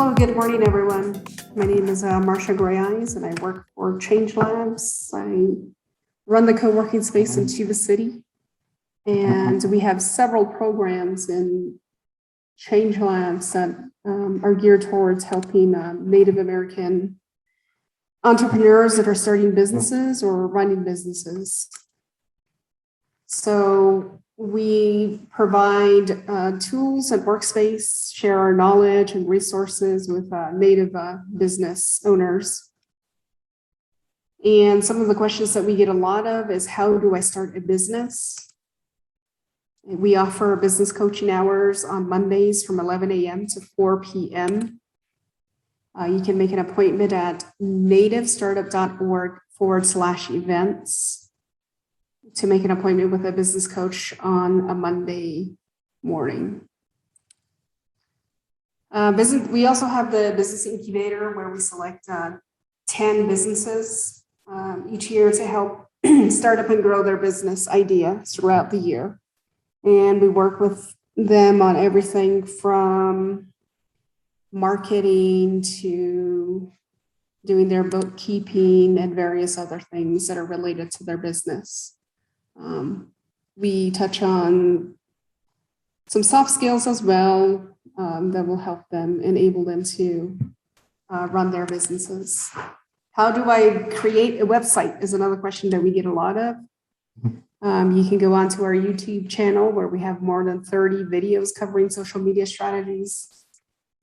Hello, good morning, everyone. My name is Marcia Greyeyes, and I work for Change Labs. I run the co-working space in Tuba City, and we have several programs in Change Labs that are geared towards helping Native American entrepreneurs that are starting businesses or running businesses. So we provide tools and workspace, share our knowledge and resources with Native business owners. And some of the questions that we get a lot of is, how do I start a business? We offer business coaching hours on Mondays from 11 a.m. to 4 p.m. You can make an appointment at nativestartup.org/events to make an appointment with a business coach on a Monday morning. We also have the business incubator where we select 10 businesses each year to help start up and grow their business idea throughout the year. And we work with them on everything from marketing to doing their bookkeeping and various other things that are related to their business. We touch on some soft skills as well that will help them, enable them to run their businesses. How do I create a website is another question that we get a lot of. You can go onto our YouTube channel where we have more than 30 videos covering social media strategies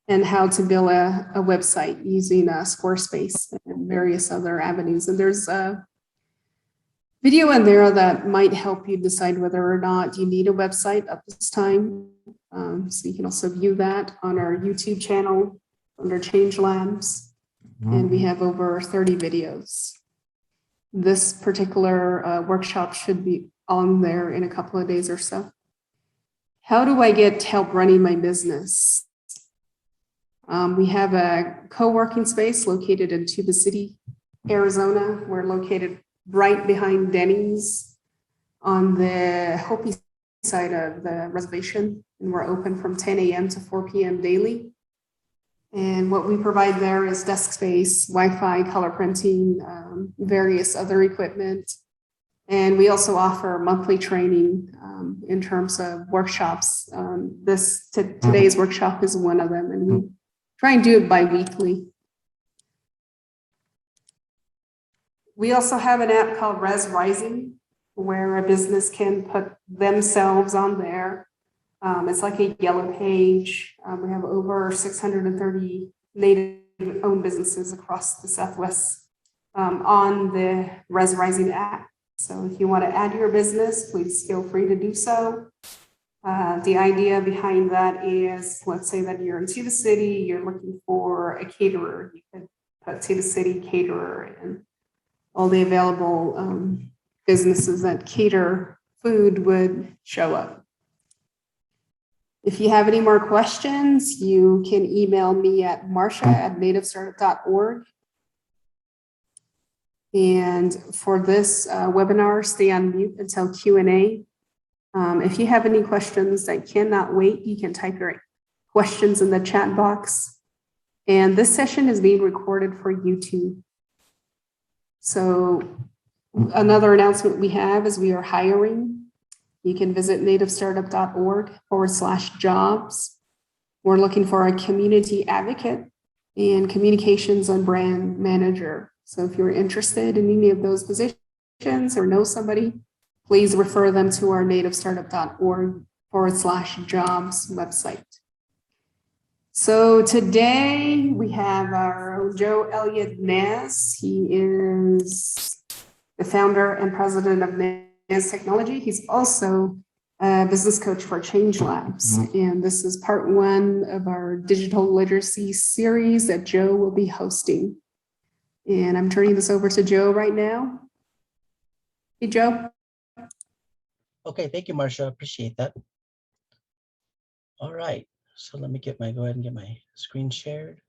and how to build a website using Squarespace and various other avenues. And there's a video in there that might help you decide whether or not you need a website at this time. So you can also view that on our YouTube channel under Change Labs. And we have over 30 videos. This particular workshop should be on there in a couple of days or so. How do I get help running my business? We have a co-working space located in Tuba City, Arizona. We're located right behind Denny's on the Hopi side of the reservation, and we're open from 10 a.m. to 4 p.m. daily. And what we provide there is desk space, Wi-Fi, color printing, various other equipment. And we also offer monthly training in terms of workshops. Today's workshop is one of them, and we try and do it bi-weekly. We also have an app called Res Rising, where a business can put themselves on there. It's like a yellow page. We have over 630 Native-owned businesses across the Southwest on the Res Rising app. So if you want to add your business, please feel free to do so. The idea behind that is, let's say that you're in Tuba City, you're looking for a caterer. You could put Tuba City caterer and all the available businesses that cater food would show up. If you have any more questions, you can email me at marcia@nativestartup.org. And for this webinar, stay on mute until Q&A. If you have any questions that cannot wait, you can type your questions in the chat box. And this session is being recorded for YouTube. So another announcement we have is we are hiring. You can visit nativestartup.org/jobs. We're looking for a community advocate and communications and brand manager. So if you're interested in any of those positions or know somebody, please refer them to our nativestartup.org/jobs website. So today we have our Joe Elliott Nez. He is the founder and president of Nez Technology. He's also a business coach for Change Labs. And this is part one of our digital literacy series that Joe will be hosting. And I'm turning this over to Joe right now. Hey, Joe. Okay, thank you, Marcia. Appreciate that. All right, so let me go ahead and get my screen shared.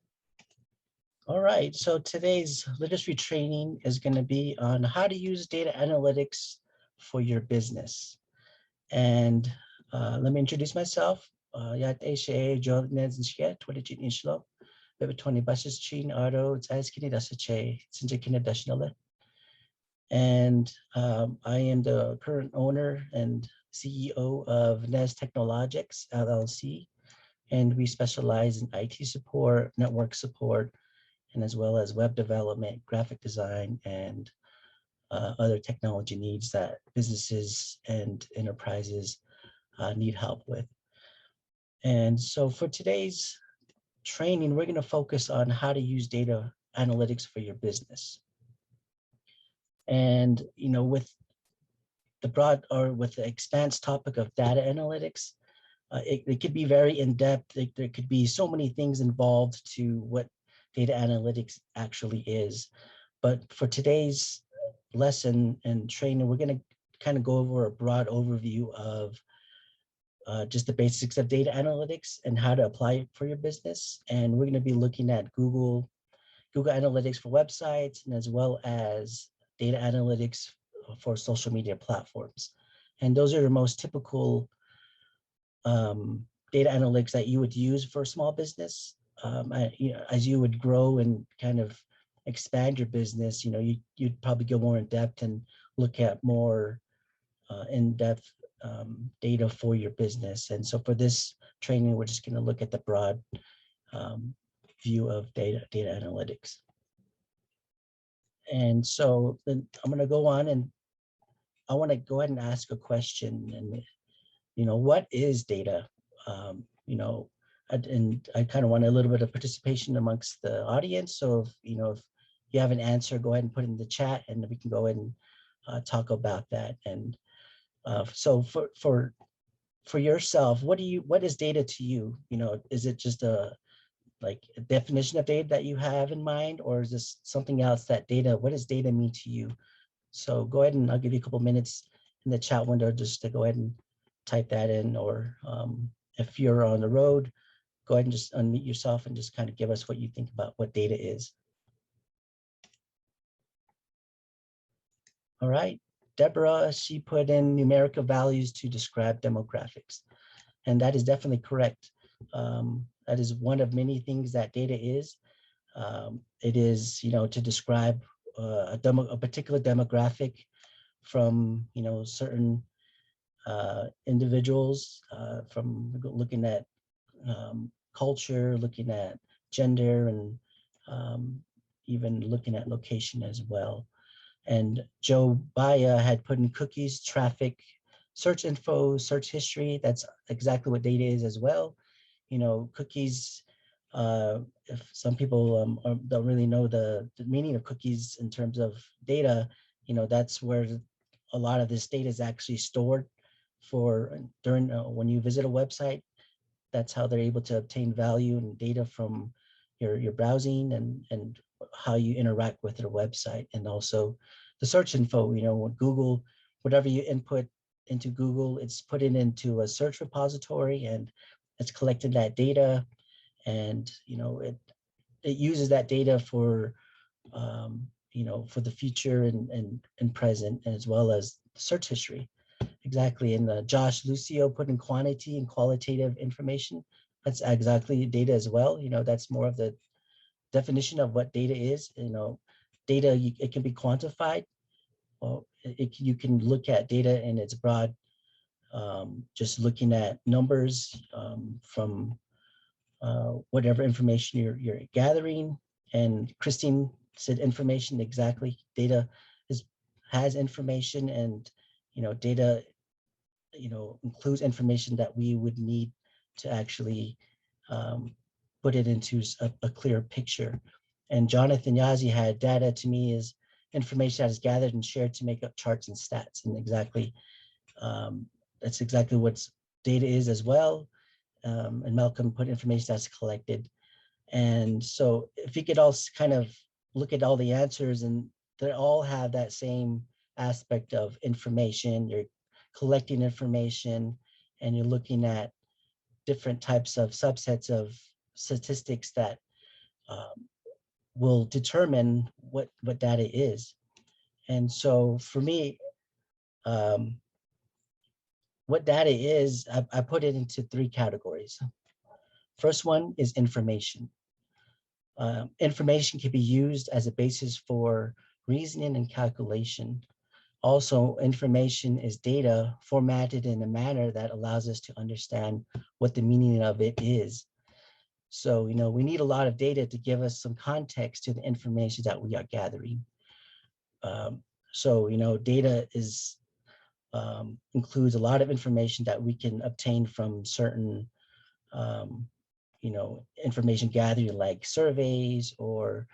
All right, so today's literacy training is going to be on how to use data analytics for your business. And let me introduce myself. Yat Joe Nez Bibitoni Basischin Aro, Zaiskini Dasache, Sinjakina Dashnala. And I am the current owner and CEO of NES Technologics LLC. And we specialize in IT support, network support, and as well as web development, graphic design, and other technology needs that businesses and enterprises need help with. And so for today's training, we're going to focus on how to use data analytics for your business. And, you know, with the broad or with the expanse topic of data analytics, it could be very in-depth. There could be so many things involved to what data analytics actually is. But for today's lesson and training, we're going to kind of go over a broad overview of just the basics of data analytics and how to apply it for your business. And we're going to be looking at Google Analytics for websites, and as well as data analytics for social media platforms. And those are the most typical data analytics that you would use for a small business. You know, as you would grow and kind of expand your business, you know, you'd probably go more in depth and look at more in-depth data for your business. And so for this training, we're just going to look at the broad view of data analytics. And so then I'm going to go on, and I want to go ahead and ask a question. And, you know, what is data? You know, and I kind of want a little bit of participation amongst the audience. So if, you know, if you have an answer, go ahead and put it in the chat, and we can go ahead and talk about that. And so for yourself, what is data to you? You know, is it just a definition of data that you have in mind, or is this something else that what does data mean to you? So go ahead, and I'll give you a couple minutes in the chat window just to go ahead and type that in, or if you're on the road, go ahead and just unmute yourself and just kind of give us what you think about what data is. All right, Deborah, she put in numerical values to describe demographics, and that is definitely correct. That is one of many things that data is. It is, you know, to describe a particular demographic from, you know, certain individuals, from looking at culture, looking at gender, and even looking at location as well. And Joe Baya had put in cookies, traffic, search info, search history. That's exactly what data is as well. You know, cookies, if some people don't really know the meaning of cookies in terms of data, you know, that's where a lot of this data is actually stored for during when you visit a website. That's how they're able to obtain value and data from your browsing and how you interact with their website. And also the search info, you know, when Google, whatever you input into Google, it's put it into a search repository, and it's collected that data, and, you know, it uses that data for you know, for the future and present, as well as search history. Exactly. And Josh Lucio put in quantity and qualitative information. That's exactly data as well. You know, that's more of the definition of what data is. You know, data, it can be quantified. Well, you can look at data in its broad, just looking at numbers from whatever information you're gathering. And Christine said information, exactly. Data has information, and, you know, data, you know, includes information that we would need to actually put it into a clear picture. And Jonathan Yazi had data to me is information that is gathered and shared to make up charts and stats. And exactly, that's exactly what data is as well. And Malcolm put information that's collected. And so if you could all kind of look at all the answers, and they all have that same aspect of information. You're collecting information, and you're looking at different types of subsets of statistics that will determine what data is. And so for me, what data is, I put it into three categories. First one is information. Information can be used as a basis for reasoning and calculation. Also, information is data formatted in a manner that allows us to understand what the meaning of it is. So, we need a lot of data to give us some context to the information that we are gathering. So, data includes a lot of information that we can obtain from certain, information gathering like surveys or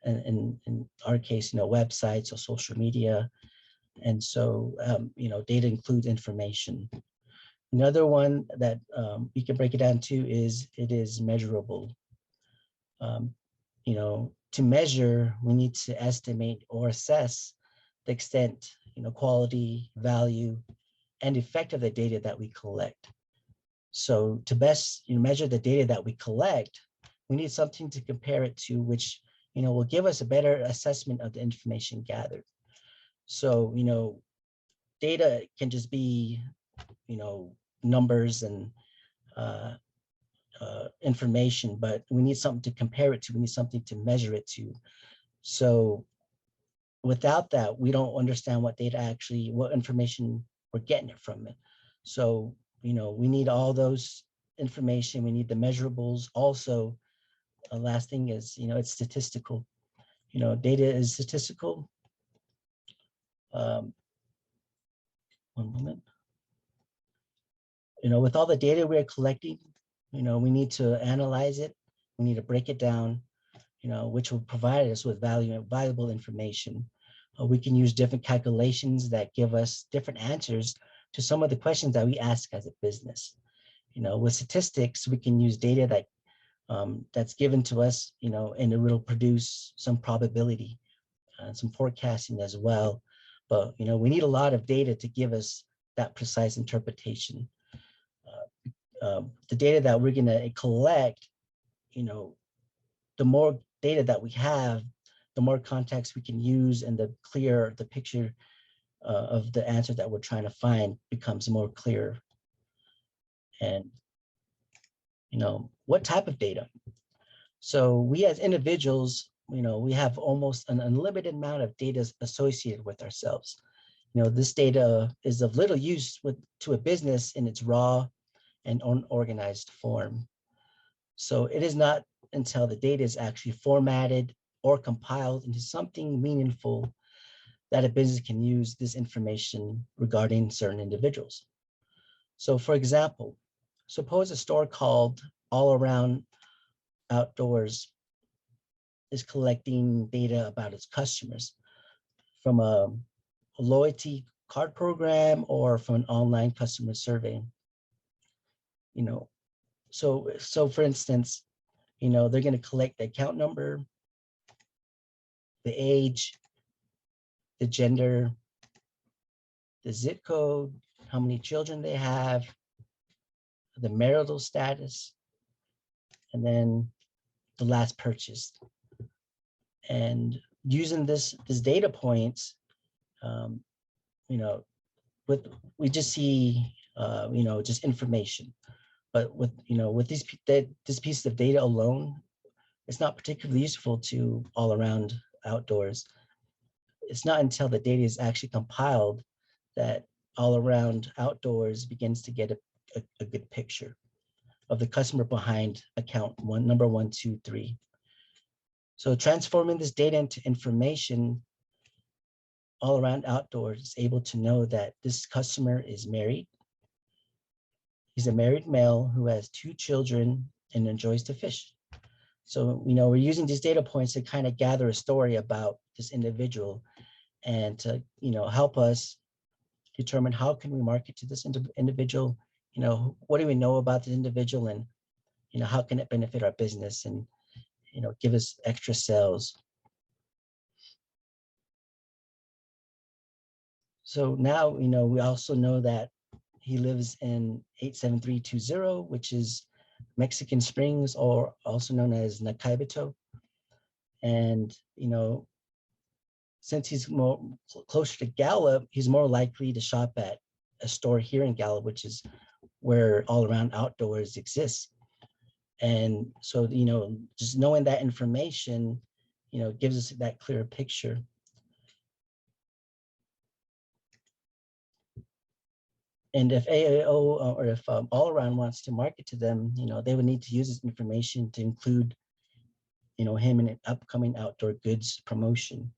in our case, websites or social media. And so, data includes information. Another one that we can break it down to is it is measurable. To measure, we need to estimate or assess the extent, quality, value, and effect of the data that we collect. So to best measure the data that we collect, we need something to compare it to, which will give us a better assessment of the information gathered. So data can just be numbers and information, but we need something to compare it to. We need something to measure it to. So without that, we don't understand what information we're getting it from it. So, we need all those information. We need the measurables. Also, the last thing is, it's statistical. Data is statistical. One moment. With all the data we're collecting, we need to analyze it. We need to break it down, which will provide us with valuable information. We can use different calculations that give us different answers to some of the questions that we ask as a business. With statistics, we can use data that that's given to us, and it will produce some probability and some forecasting as well. But, we need a lot of data to give us that precise interpretation. The data that we're going to collect, the more data that we have, the more context we can use, and the clearer the picture of the answer that we're trying to find becomes more clear. And, what type of data? So we as individuals, we have almost an unlimited amount of data associated with ourselves. This data is of little use to a business in its raw and unorganized form. So it is not until the data is actually formatted or compiled into something meaningful that a business can use this information regarding certain individuals. So for example, suppose a store called All Around Outdoors is collecting data about its customers from a loyalty card program or from an online customer survey. So for instance, they're going to collect the account number, the age, the gender, the zip code, how many children they have, the marital status, and then the last purchase. And using this data points, we just see, just information. But with this piece of data alone, it's not particularly useful to All Around Outdoors. It's not until the data is actually compiled that All Around Outdoors begins to get a good picture of the customer behind account number 1, 2, 3. So transforming this data into information, All Around Outdoors is able to know that this customer is married. He's a married male who has 2 children and enjoys to fish. So, we're using these data points to kind of gather a story about this individual and to, help us determine how can we market to this individual, what do we know about the individual, and, how can it benefit our business and, give us extra sales. So now, we also know that he lives in 87320, which is Mexican Springs, or also known as Nakaibito. And, since he's more closer to Gallup, he's more likely to shop at a store here in Gallup, which is where All Around Outdoors exists. And so, just knowing that information, gives us that clearer picture. And if AAO or if All Around wants to market to them, they would need to use this information to include, him in an upcoming outdoor goods promotion.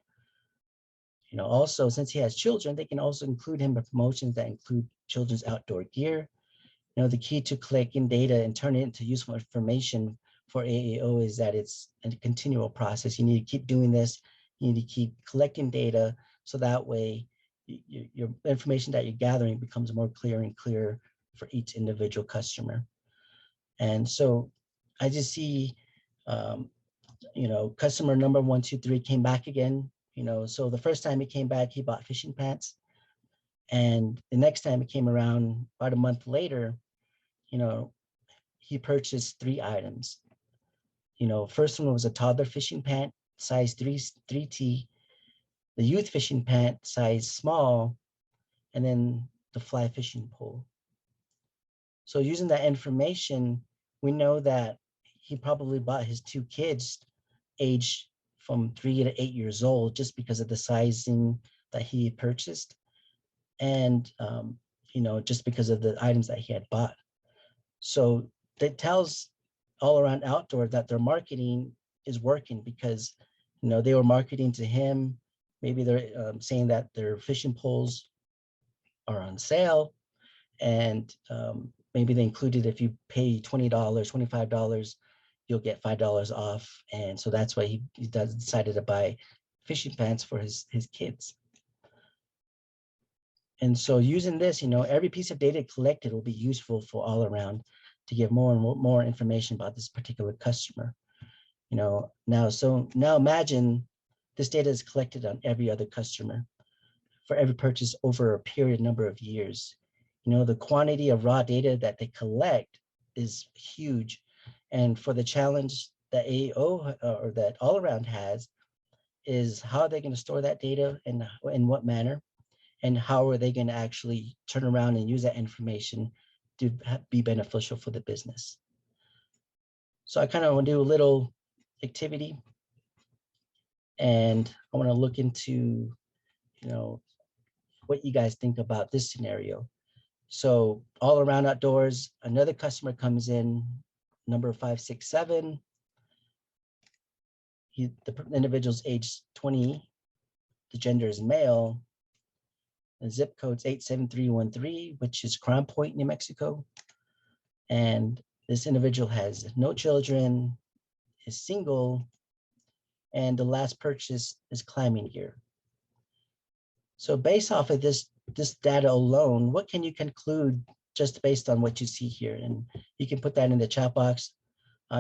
Also, since he has children, they can also include him in promotions that include children's outdoor gear. The key to collecting data and turning it into useful information for AAO is that it's a continual process. You need to keep doing this. You need to keep collecting data so that way your information that you're gathering becomes more clear and clearer for each individual customer. And so I just see, customer number 123 came back again. So the first time he came back, he bought fishing pants. And the next time he came around, about a month later, he purchased 3 items. First one was a toddler fishing pant, size 3T, the youth fishing pant, size small, and then the fly fishing pole. So using that information, we know that he probably bought his 2 kids aged from 3 to 8 years old just because of the sizing that he purchased. And, just because of the items that he had bought. So that tells All Around Outdoor that their marketing is working because, they were marketing to him. Maybe they're saying that their fishing poles are on sale, and maybe they included if you pay $20, $25, you'll get $5 off. And so that's why he decided to buy fishing pants for his kids. And so using this, every piece of data collected will be useful for All Around to give more and more information about this particular customer. Now imagine this data is collected on every other customer for every purchase over a period number of years. The quantity of raw data that they collect is huge. And for the challenge that AAO or that All Around has is how are they going to store that data and in what manner? And how are they going to actually turn around and use that information to be beneficial for the business? So I kind of want to do a little activity, and I want to look into, what you guys think about this scenario. So All Around Outdoors, another customer comes in, number 567. The individual's age 20, the gender is male. The zip code's 87313, which is Crown Point, New Mexico. And this individual has no children, is single, and the last purchase is climbing gear. So based off of this data alone, what can you conclude just based on what you see here? And you can put that in the chat box.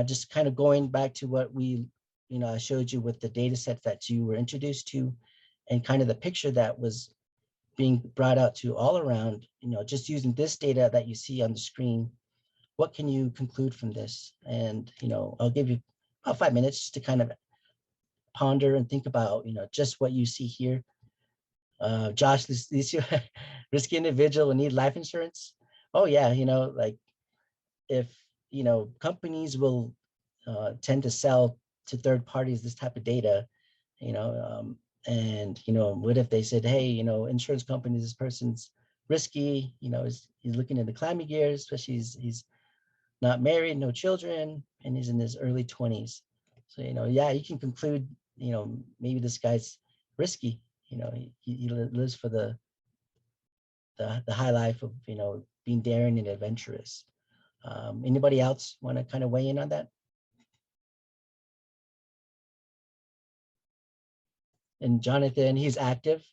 Just kind of going back to what we, I showed you with the data sets that you were introduced to, and kind of the picture that was being brought out to All Around, just using this data that you see on the screen, what can you conclude from this? And, I'll give you about 5 minutes to kind of ponder and think about, just what you see here. Josh, this risky individual will need life insurance. Oh yeah, like if, companies will tend to sell to third parties this type of data, and what if they said, hey, insurance companies, this person's risky, he's looking at the climbing gear, especially he's not married, no children, and he's in his early 20s. So yeah, you can conclude, maybe this guy's risky. He lives for the high life of being daring and adventurous. Anybody else want to kind of weigh in on that? And Jonathan, he's active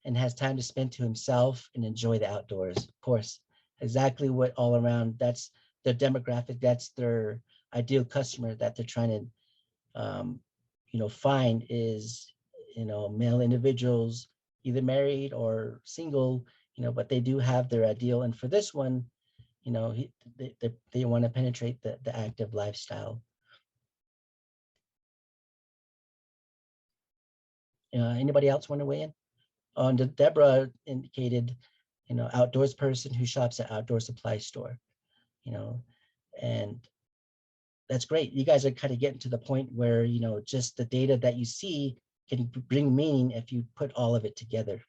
and has time to spend to himself and enjoy the outdoors. Of course, exactly what All Around, that's their demographic, that's their ideal customer that they're trying to find is, male individuals, either married or single, but they do have their ideal. And for this one, they want to penetrate the active lifestyle. Anybody else want to weigh in? Deborah indicated, outdoors person who shops at outdoor supply store, and that's great. You guys are kind of getting to the point where, you know, just the data that you see can bring meaning if you put all of it together.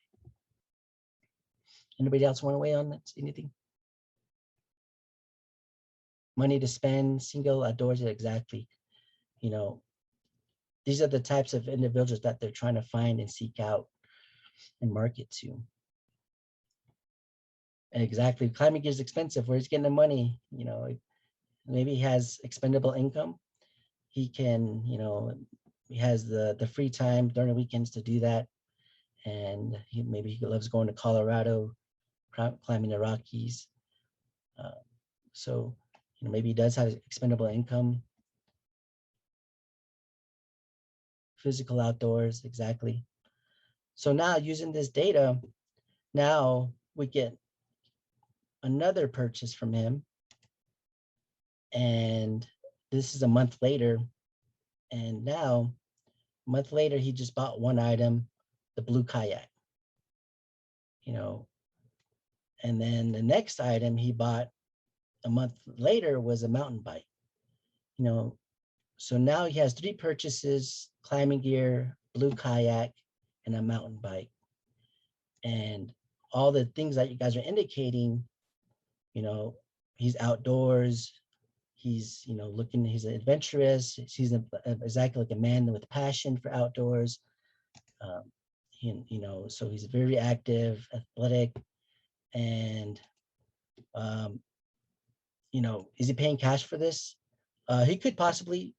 Anybody else want to weigh on that? Anything? Money to spend, single, outdoors, exactly. You know, these are the types of individuals that they're trying to find and seek out and market to. Exactly. Climbing gear is expensive. Where's he getting the money? You know, maybe he has expendable income. He can, you know, he has the free time during the weekends to do that. And maybe he loves going to Colorado, climbing the Rockies. So, you know, maybe he does have expendable income. Physical outdoors, exactly. So now using this data, now we get another purchase from him. And this is a month later. And now, a month later, he just bought one item, the blue kayak. You know, and then the next item he bought a month later was a mountain bike. You know, so now he has 3 purchases: climbing gear, blue kayak, and a mountain bike. And all the things that you guys are indicating, you know, he's outdoors, he's, you know, looking, he's adventurous, he's exactly like a man with passion for outdoors. You know, so he's very active, athletic, and you know, is he paying cash for this? He could possibly,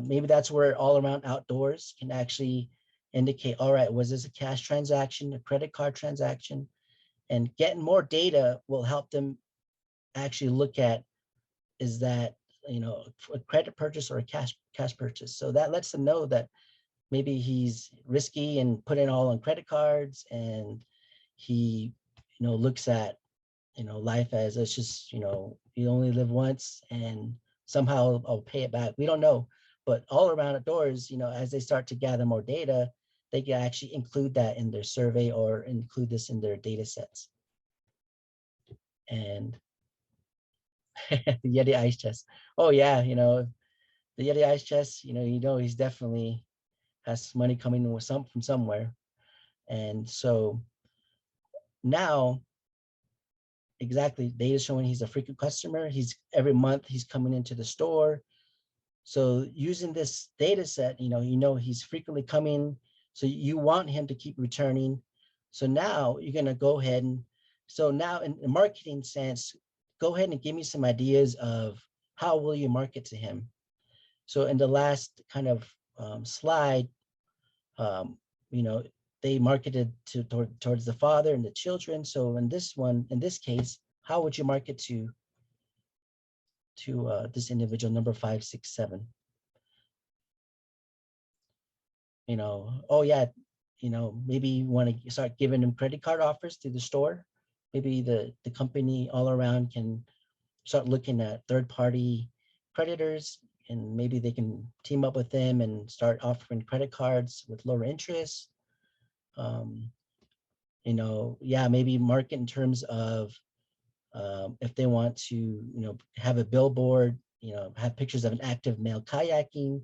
maybe that's where all around outdoors can actually indicate, all right, was this a cash transaction, a credit card transaction? And getting more data will help them actually look at, is that, you know, a credit purchase or a cash purchase? So that lets them know that maybe he's risky and putting all on credit cards, and he, you know, looks at, you know, life as it's just, you know, you only live once and somehow I'll pay it back. We don't know, but all around outdoors, you know, as they start to gather more data, they can actually include that in their survey or include this in their data sets. And the Yeti ice chest. Oh yeah, you know, the Yeti ice chest, you know, he's definitely has money coming with from somewhere. And so now, exactly, data showing he's a frequent customer. He's every month he's coming into the store. So using this data set, you know he's frequently coming. So you want him to keep returning. So now you're gonna go ahead and, so now in the marketing sense, go ahead and give me some ideas of how will you market to him. So in the last kind of slide, you know, they marketed towards the father and the children. So in this case, how would you market to this individual, number 567? You know, oh yeah, you know, maybe you want to start giving them credit card offers through the store. Maybe the company all around can start looking at third-party creditors, and maybe they can team up with them and start offering credit cards with lower interest. You know, yeah, maybe market in terms of if they want to, you know, have a billboard, you know, have pictures of an active male kayaking,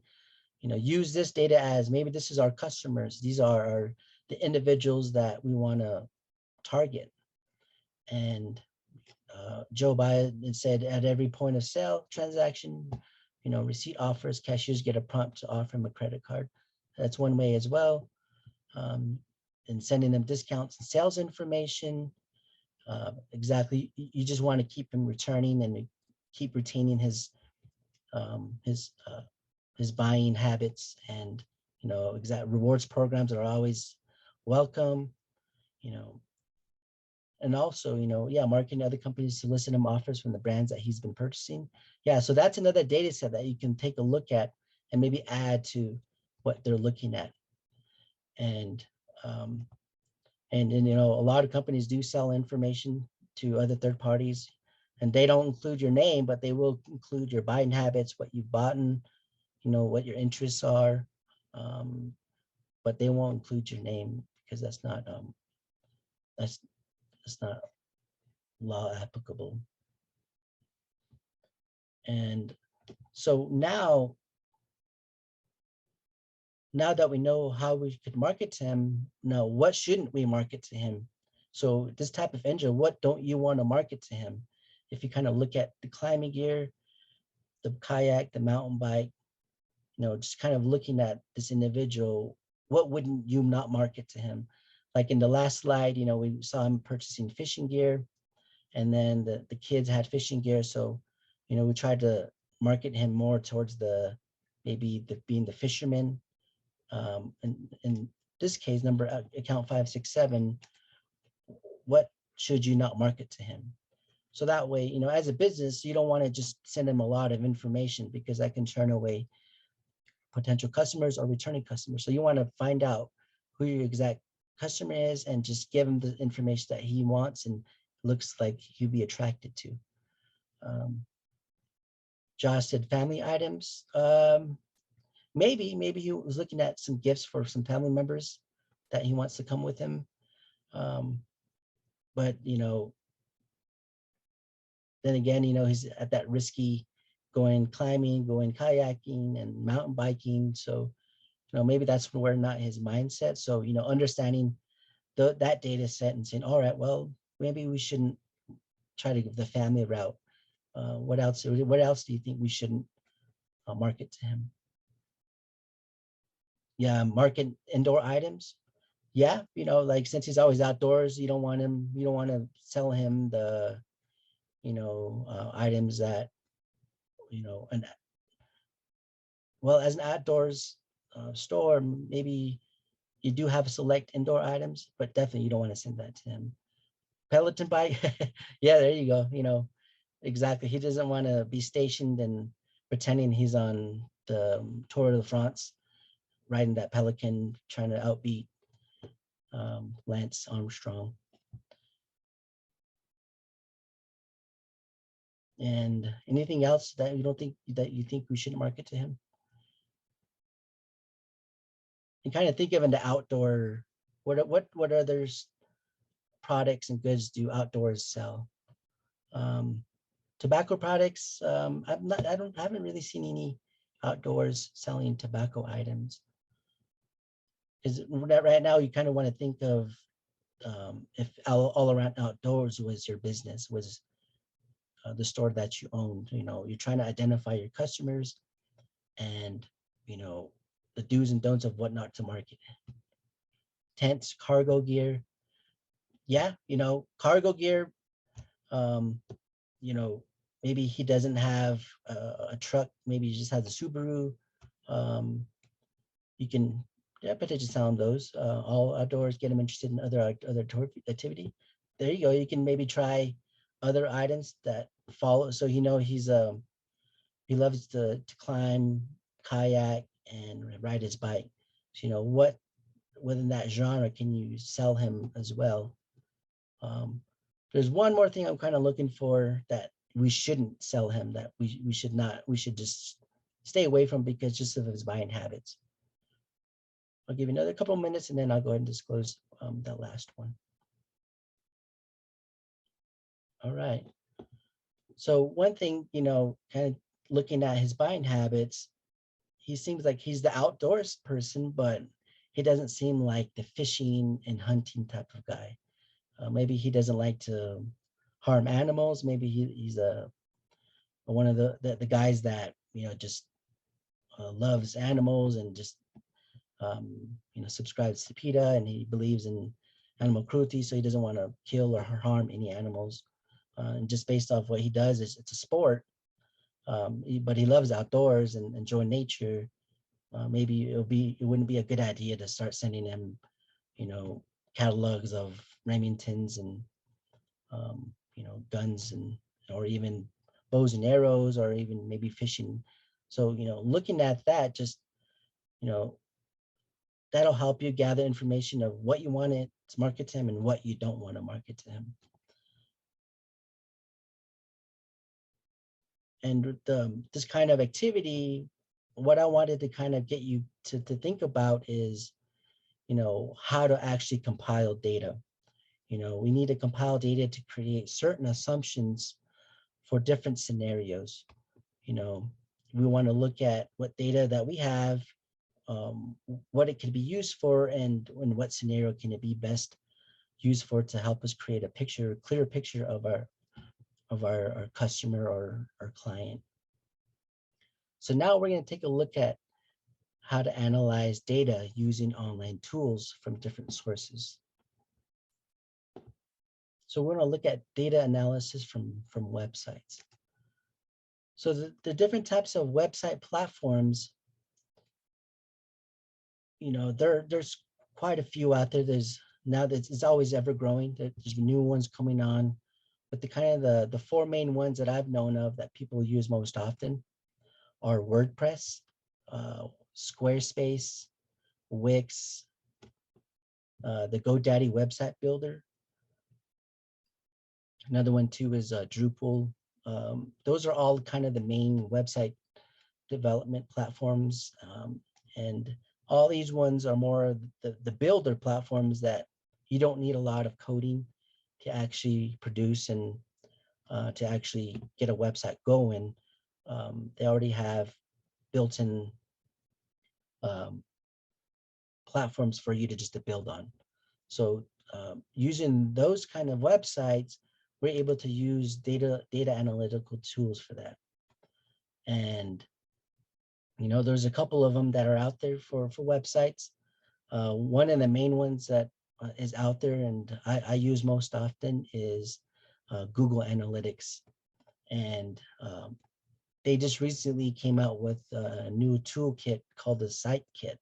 you know, use this data as maybe this is our customers. These are the individuals that we want to target. And Joe Biden said at every point of sale transaction, you know, receipt offers, cashiers get a prompt to offer them a credit card. That's one way as well. And sending them discounts and sales information. Exactly, you just want to keep him returning and keep retaining his buying habits, and you know, exact rewards programs are always welcome, you know. And also, you know, yeah, marketing other companies, solicit him offers from the brands that he's been purchasing. Yeah, so that's another data set that you can take a look at and maybe add to what they're looking at. And you know, a lot of companies do sell information to other third parties, and they don't include your name, but they will include your buying habits, what you've bought, you know, what your interests are, but they won't include your name because that's not law applicable. And So now that we know how we could market to him, now what shouldn't we market to him? So this type of engine, what don't you want to market to him? If you kind of look at the climbing gear, the kayak, the mountain bike, just kind of looking at this individual, what wouldn't you not market to him? Like in the last slide, we saw him purchasing fishing gear, and then the kids had fishing gear. So, we tried to market him more towards being the fisherman. And in this case, account 567, what should you not market to him? So that way, as a business, you don't want to just send him a lot of information, because that can turn away potential customers or returning customers. So you want to find out who your exact customer is and just give him the information that he wants and looks like he'd be attracted to. Josh said family items. Maybe he was looking at some gifts for some family members that he wants to come with him. But then again, he's at that risky going climbing, going kayaking and mountain biking. So, maybe that's where not his mindset. So, understanding that data set and saying, all right, well, maybe we shouldn't try to give the family route. What else do you think we shouldn't market to him? Yeah, market indoor items. Yeah, like since he's always outdoors, you don't want to sell him the, items that, as an outdoors store, maybe you do have select indoor items, but definitely you don't want to send that to him. Peloton bike, yeah, there you go. Exactly. He doesn't want to be stationed and pretending he's on the Tour de France, riding that Pelican, trying to outbeat Lance Armstrong. And anything else that you think we should market to him? And kind of think of in the outdoor, what other products and goods do outdoors sell? Tobacco products. I haven't really seen any outdoors selling tobacco items. Is right now you kind of want to think of if all around outdoors was your business, was the store that you owned. You're trying to identify your customers and the do's and don'ts of what not to market. Tents, cargo gear. Yeah, cargo gear. Maybe he doesn't have a truck. Maybe he just has a Subaru. You can potentially sell him those. All outdoors, get him interested in other activity. There you go. You can maybe try other items that follow. So he loves to climb, kayak, and ride his bike. So what within that genre can you sell him as well? There's one more thing I'm kind of looking for that we shouldn't sell him, that we should just stay away from, because just of his buying habits. I'll give you another couple of minutes and then I'll go ahead and disclose that last one. All right. So one thing, kind of looking at his buying habits, he seems like he's the outdoors person, but he doesn't seem like the fishing and hunting type of guy. Maybe he doesn't like to harm animals. Maybe he's one of the guys that just loves animals and just subscribes to PETA, and he believes in animal cruelty, so he doesn't want to kill or harm any animals. And just based off what he does, it's a sport, but he loves outdoors and enjoy nature. Maybe it wouldn't be a good idea to start sending him, catalogs of Remingtons and guns or even bows and arrows, or even maybe fishing. So looking at that, just that'll help you gather information of what you want to market to him and what you don't want to market to him. And this kind of activity, what I wanted to kind of get you to think about is, how to actually compile data. We need to compile data to create certain assumptions for different scenarios. we want to look at what data that we have, what it could be used for, and in what scenario can it be best used for to help us create a picture, clear picture of our customer or our client. So now we're going to take a look at how to analyze data using online tools from different sources. So we're going to look at data analysis from websites. So the different types of website platforms, you know, there's quite a few out there. There's now that it's always ever growing. There's new ones coming on, but the kind of the four main ones that I've known of that people use most often are WordPress, Squarespace, Wix, the GoDaddy website builder. Another one too is Drupal. Those are all kind of the main website development platforms. And all these ones are more the builder platforms that you don't need a lot of coding to actually produce and to actually get a website going. They already have built-in platforms for you to just to build on. So using those kind of websites, we're able to use data analytical tools for that. And you know, there's a couple of them that are out there for websites. One of the main ones that is out there and I use most often is Google Analytics. And they just recently came out with a new toolkit called the Sitekit.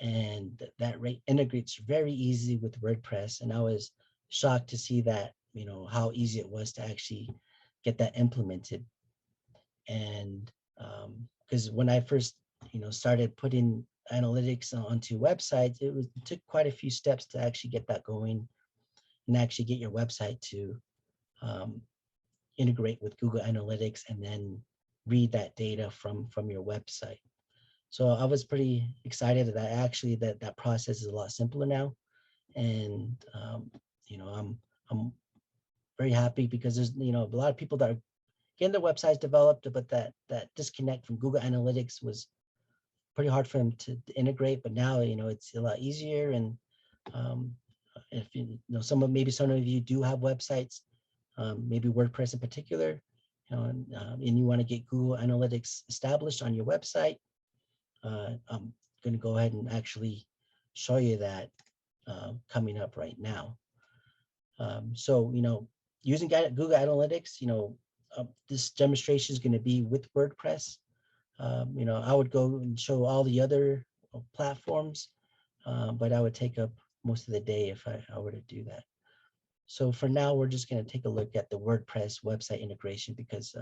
And that integrates very easy with WordPress. And I was shocked to see that, you know, how easy it was to actually get that implemented. And because when I first, you know, started putting analytics onto websites, it took quite a few steps to actually get that going and actually get your website to integrate with Google Analytics and then read that data from your website. So I was pretty excited that actually that process is a lot simpler now. And you know, I'm very happy because there's, you know, a lot of people that are getting their websites developed, but that disconnect from Google Analytics was pretty hard for them to integrate. But now, you know, it's a lot easier. And if you know, maybe some of you do have websites, maybe WordPress in particular, you know, and you want to get Google Analytics established on your website, I'm going to go ahead and actually show you that coming up right now. So, you know, using Google Analytics, you know, this demonstration is going to be with WordPress. You know, I would go and show all the other platforms, but I would take up most of the day if I were to do that. So for now, we're just going to take a look at the WordPress website integration because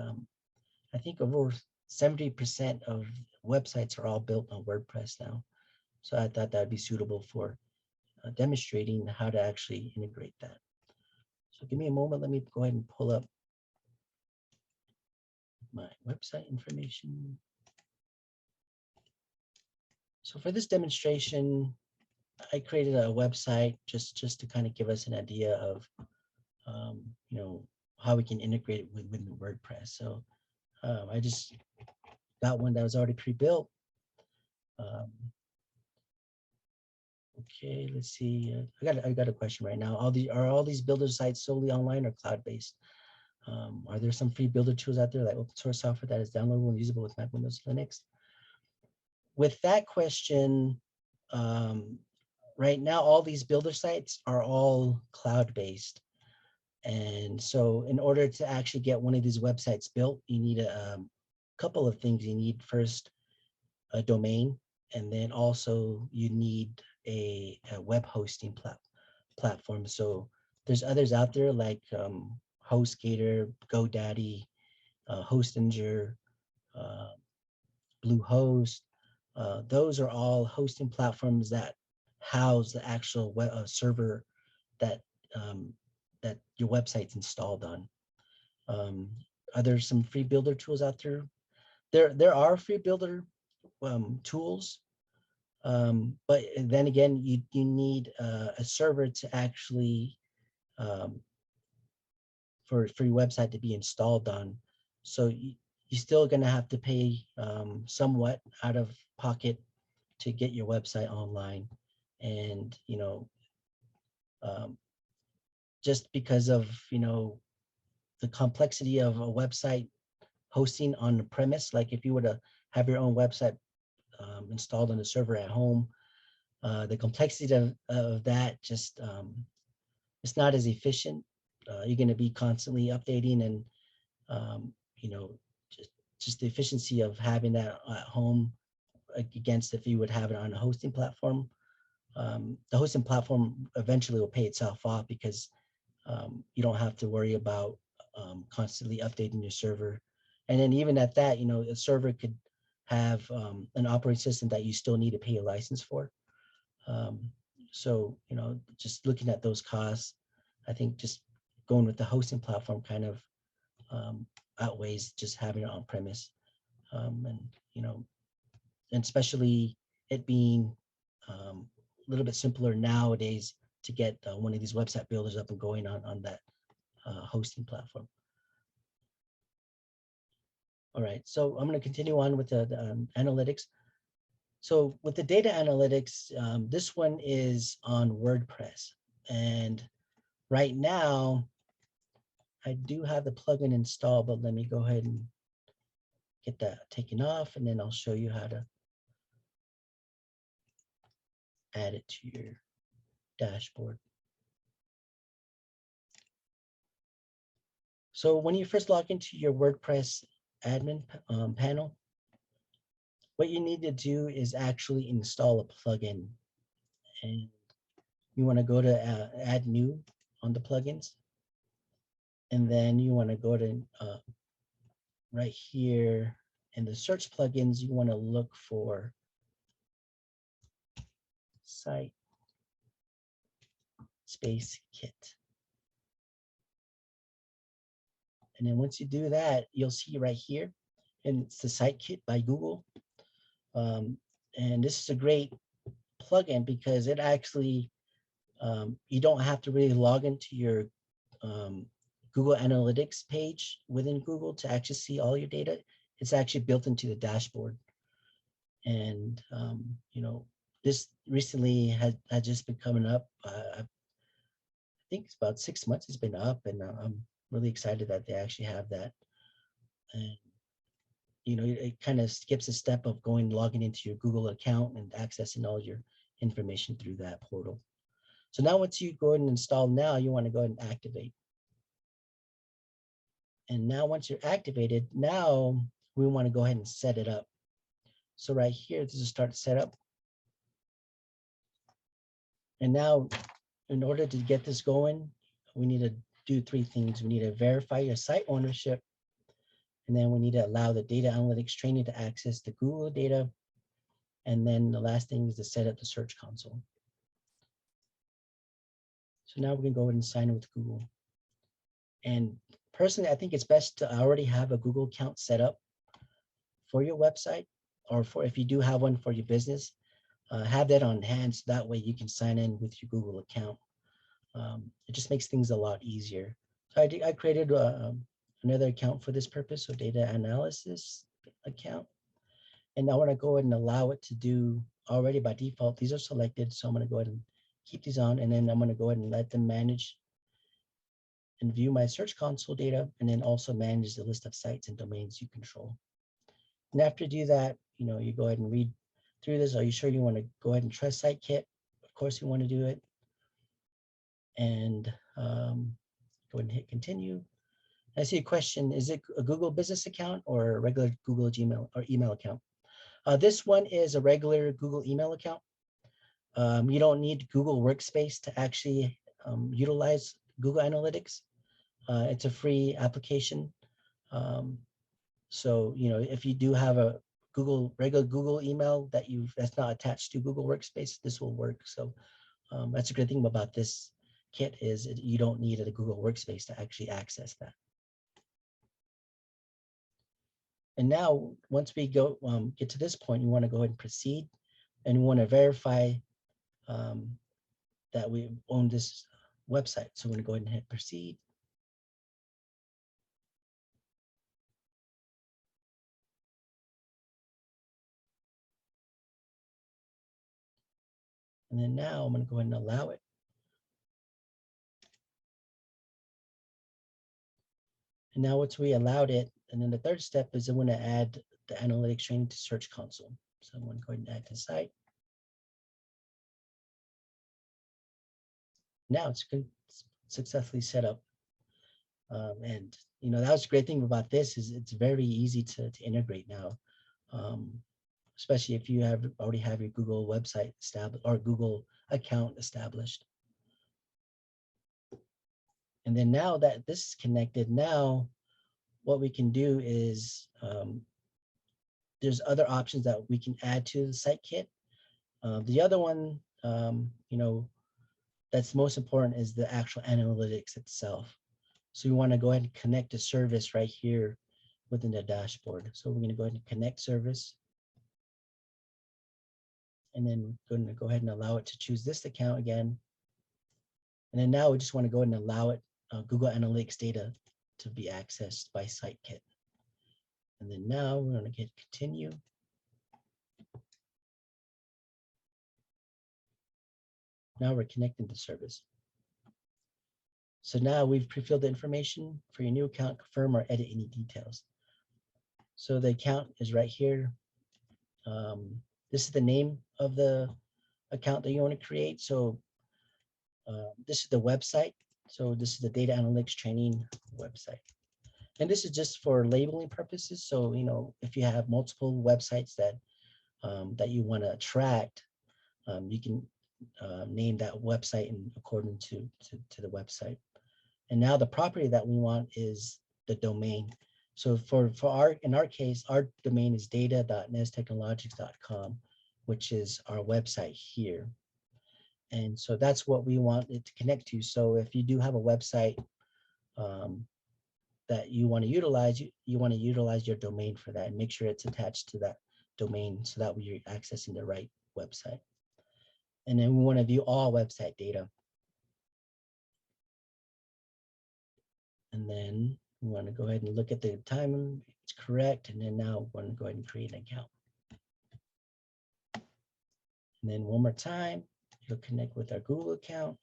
I think over 70% of websites are all built on WordPress now. So I thought that would be suitable for demonstrating how to actually integrate that. So give me a moment. Let me go ahead and pull up my website information. So for this demonstration, I created a website just to kind of give us an idea of, you know, how we can integrate it with WordPress. So I just got one that was already pre-built. Okay, let's see. I got a question right now. Are all these builder sites solely online or cloud-based? Are there some free builder tools out there like open source software that is downloadable and usable with Mac, Windows, Linux? With that question, right now all these builder sites are all cloud-based. And so in order to actually get one of these websites built, you need a couple of things. You need first a domain, and then also you need a web hosting platform. So there's others out there like HostGator, GoDaddy, Hostinger, Bluehost. Those are all hosting platforms that house the actual web server that that your website's installed on. Are there some free builder tools out there? There are free builder tools, but then again, you need a server to actually for your website to be installed on. So you're still going to have to pay somewhat out of pocket to get your website online. And, um, just because of, the complexity of a website hosting on the premise, like if you were to have your own website installed on a server at home, the complexity of that just, it's not as efficient. You're going to be constantly updating and, um, you know, just, just the efficiency of having that at home against if you would have it on a hosting platform. The hosting platform eventually will pay itself off because you don't have to worry about constantly updating your server. And then even at that, a server could have an operating system that you still need to pay a license for. Um, so, just looking at those costs, I think just going with the hosting platform kind of outweighs just having it on premise. And, and especially it being a little bit simpler nowadays to get one of these website builders up and going on that hosting platform. All right, so I'm going to continue on with the analytics. So with the data analytics, this one is on WordPress. And right now, I do have the plugin installed, but let me go ahead and get that taken off, and then I'll show you how to add it to your dashboard. So when you first log into your WordPress admin panel, what you need to do is actually install a plugin. And you want to go to add new on the plugins. And then you want to go to right here in the search plugins, you want to look for Site Space Kit. And then once you do that, you'll see right here, and it's the Site Kit by Google. And this is a great plugin because it actually, you don't have to really log into your Google Analytics page within Google to actually see all your data. It's actually built into the dashboard. And, this recently had just been coming up. I think it's about 6 months it's been up, and I'm really excited that they actually have that. And, it kind of skips a step of logging into your Google account and accessing all your information through that portal. So now once you go ahead and install now, you want to go ahead and activate. And now once you're activated, now we want to go ahead and set it up. So right here, this is start setup. And now in order to get this going, we need to do 3 things. We need to verify your site ownership. And then we need to allow the data analytics training to access the Google data. And then the last thing is to set up the Search Console. So now we're going to go ahead and sign in with Google. And personally, I think it's best to already have a Google account set up for your website, or for if you do have one for your business, have that on hand so that way you can sign in with your Google account. It just makes things a lot easier. So I created another account for this purpose, so data analysis account. And I want to go ahead and allow it to do already by default. These are selected, so I'm going to go ahead and keep these on, and then I'm going to go ahead and let them manage and view my Search Console data, and then also manage the list of sites and domains you control. And after you do that, you go ahead and read through this. Are you sure you want to go ahead and trust Site Kit? Of course you want to do it. And go ahead and hit continue. I see a question, is it a Google business account or a regular Google Gmail or email account? This one is a regular Google email account. You don't need Google Workspace to actually utilize Google Analytics. It's a free application. So, if you do have a regular Google email that's not attached to Google Workspace, this will work. So that's a good thing about this kit is you don't need a Google Workspace to actually access that. And now, once we get to this point, you want to go ahead and proceed, and you want to verify that we own this website. So we're going to go ahead and hit proceed. And then now I'm going to go ahead and allow it. And now once we allowed it, and then the third step is I'm going to add the analytics training to Search Console. So I'm going to go ahead and add to site. Now it's successfully set up. And that was the great thing about this is it's very easy to integrate now, especially if you already have your Google website established or Google account established. And then now that this is connected, now what we can do is there's other options that we can add to the site kit. The other one, that's most important is the actual analytics itself. So we want to go ahead and connect a service right here within the dashboard. So we're going to go ahead and connect service. And then we're going to go ahead and allow it to choose this account again. And then now we just want to go ahead and allow it Google Analytics data to be accessed by SiteKit. And then now we're going to hit continue. Now we're connecting the service. So now we've pre-filled the information for your new account, confirm or edit any details. So the account is right here. This is the name of the account that you want to create. So this is the website. So this is the data analytics training website. And this is just for labeling purposes. So, if you have multiple websites that that you want to attract, you can name that website in according to the website. And now the property that we want is the domain. So in our case, our domain is data.nestechnologics.com, which is our website here. And so that's what we want it to connect to. So if you do have a website that you want to utilize, you want to utilize your domain for that and make sure it's attached to that domain so that you're accessing the right website. And then we want to view all website data. And then we want to go ahead and look at the time. It's correct. And then now we're going to go ahead and create an account. And then one more time, it'll connect with our Google account.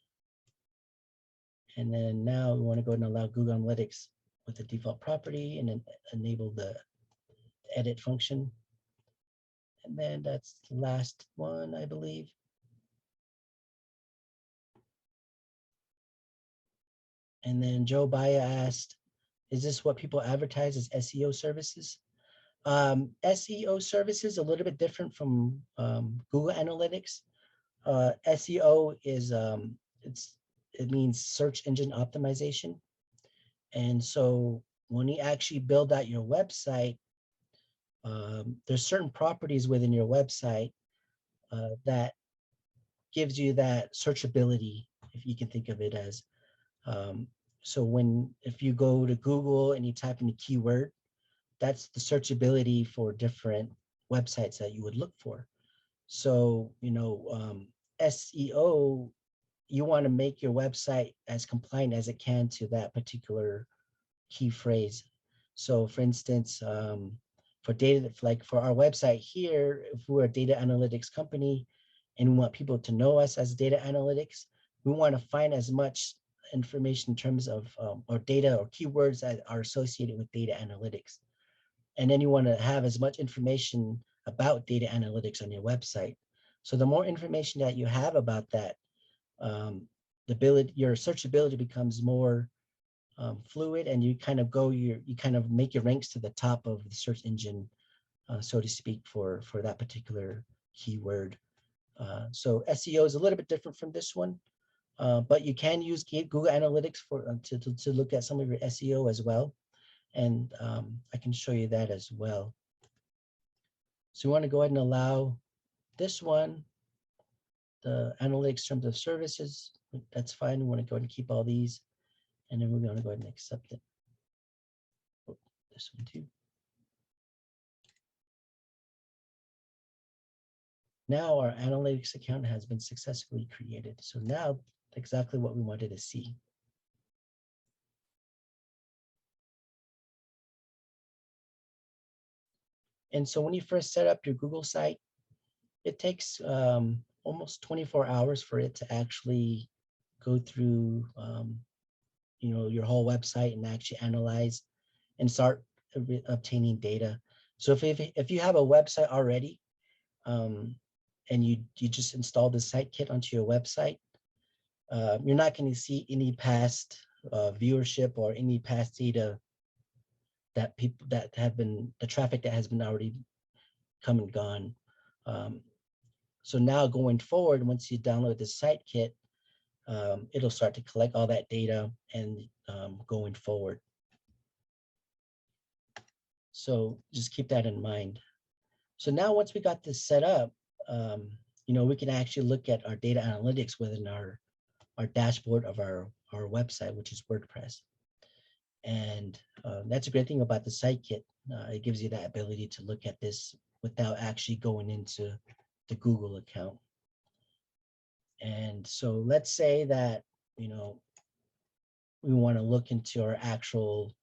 And then now we want to go ahead and allow Google Analytics with the default property and then enable the edit function. And then that's the last one, I believe. And then Joe Baya asked, is this what people advertise as SEO services? SEO services a little bit different from Google Analytics. SEO is it means search engine optimization. And so when you actually build out your website, there's certain properties within your website that gives you that searchability, if you can think of it as. So if you go to Google and you type in a keyword, that's the searchability for different websites that you would look for. So, SEO, you want to make your website as compliant as it can to that particular key phrase. So for instance, for data, like for our website here, if we're a data analytics company and we want people to know us as data analytics, we want to find as much information in terms of or data or keywords that are associated with data analytics. And then you want to have as much information about data analytics on your website. So the more information that you have about that, your searchability becomes more fluid, and you kind of make your ranks to the top of the search engine, so to speak, for that particular keyword. So SEO is a little bit different from this one, but you can use Google Analytics to look at some of your SEO as well. And I can show you that as well. So we want to go ahead and allow this one, the analytics terms of services. That's fine. We want to go ahead and keep all these. And then we're going to go ahead and accept it. Oh, this one too. Now our analytics account has been successfully created. So now exactly what we wanted to see. And so when you first set up your Google site, it takes almost 24 hours for it to actually go through, your whole website and actually analyze and start obtaining data. So if you have a website already, and you just install the site kit onto your website, you're not going to see any past viewership or any past data that people that have been the traffic that has been already come and gone. So now going forward, once you download the site kit, it'll start to collect all that data and going forward. So just keep that in mind. So now once we got this set up, we can actually look at our data analytics within our dashboard of our website, which is WordPress. And that's a great thing about the site kit. It gives you that ability to look at this without actually going into the Google account. And so let's say that, we want to look into our actual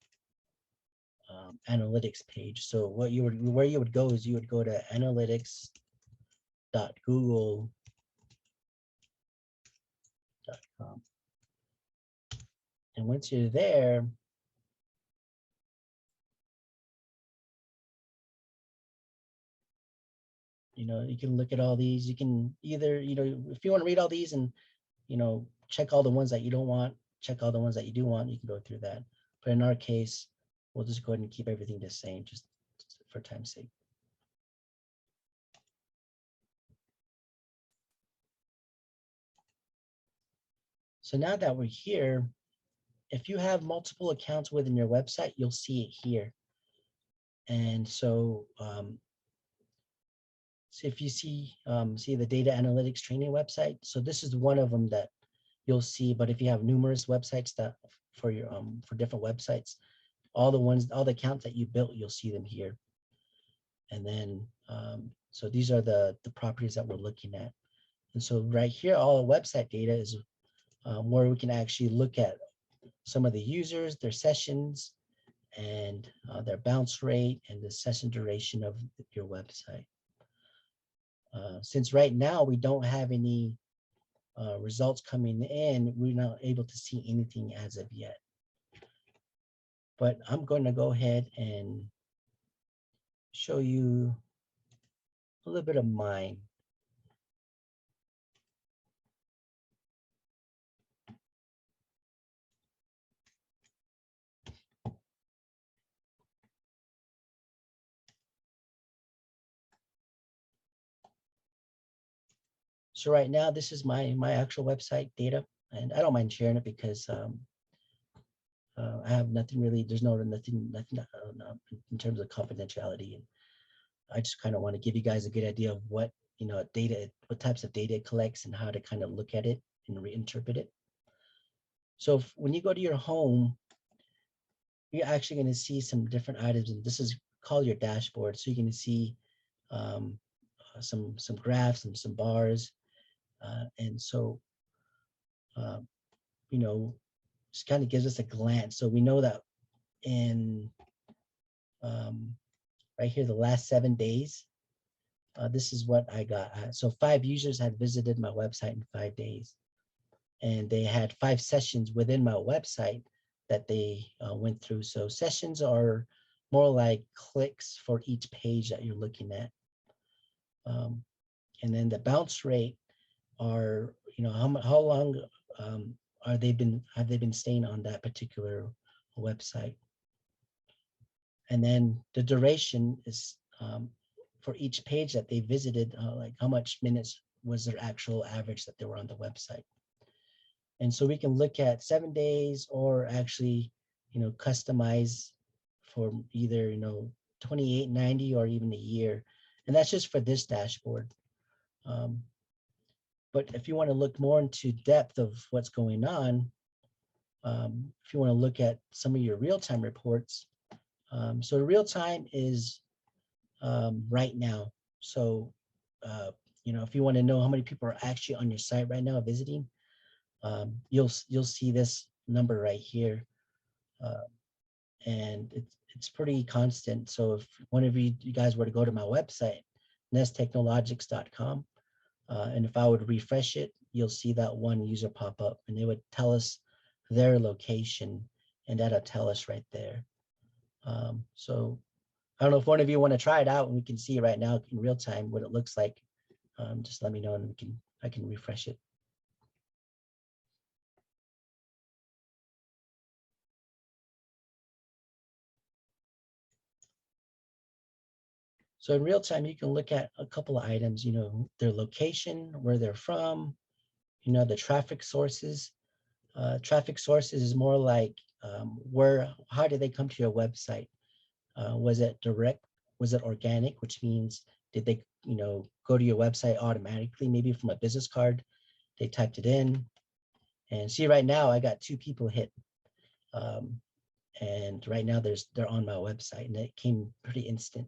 analytics page. So where you would go is you would go to analytics.google.com. And once you're there, you can look at all these. You can either, if you want to read all these and, check all the ones that you don't want, check all the ones that you do want, you can go through that. But in our case, we'll just go ahead and keep everything the same just for time's sake. So now that we're here, if you have multiple accounts within your website, you'll see it here. And so, so if you see the data analytics training website, so this is one of them that you'll see. But if you have numerous websites that for your for different websites, all the accounts that you built, you'll see them here. And then so these are the properties that we're looking at. And so right here, all the website data is where we can actually look at some of the users, their sessions, and their bounce rate and the session duration of your website. Since right now we don't have any results coming in, we're not able to see anything as of yet. But I'm going to go ahead and show you a little bit of mine. So right now, this is my actual website data, and I don't mind sharing it because I have nothing really. There's nothing in terms of confidentiality, and I just kind of want to give you guys a good idea of what what types of data it collects and how to kind of look at it and reinterpret it. So when you go to your home, you're actually going to see some different items, and this is called your dashboard. So you're going to see some graphs and some bars. And so, just kind of gives us a glance. So we know that in right here, the last 7 days, this is what I got. So 5 users had visited my website in 5 days, and they had 5 sessions within my website that they went through. So sessions are more like clicks for each page that you're looking at. And then the bounce rate are, how long have they been staying on that particular website. And then the duration is for each page that they visited, like how much minutes was their actual average that they were on the website. And so we can look at 7 days or actually, customize for either, 28, 90, or even a year. And that's just for this dashboard. But if you want to look more into depth of what's going on, if you want to look at some of your real-time reports, so real-time is right now. So, if you want to know how many people are actually on your site right now visiting, you'll see this number right here, and it's pretty constant. So if one of you guys were to go to my website, nesttechnologics.com, And if I would refresh it, you'll see that one user pop up and it would tell us their location, and that'll tell us right there. So I don't know if one of you want to try it out and we can see right now in real time what it looks like. Just let me know and I can refresh it. So in real time, you can look at a couple of items, their location, where they're from, the traffic sources. Traffic sources is more like how did they come to your website? Was it direct? Was it organic? Which means did they, go to your website automatically, maybe from a business card? They typed it in, and see right now I got 2 people hit, and right now they're on my website, and it came pretty instant.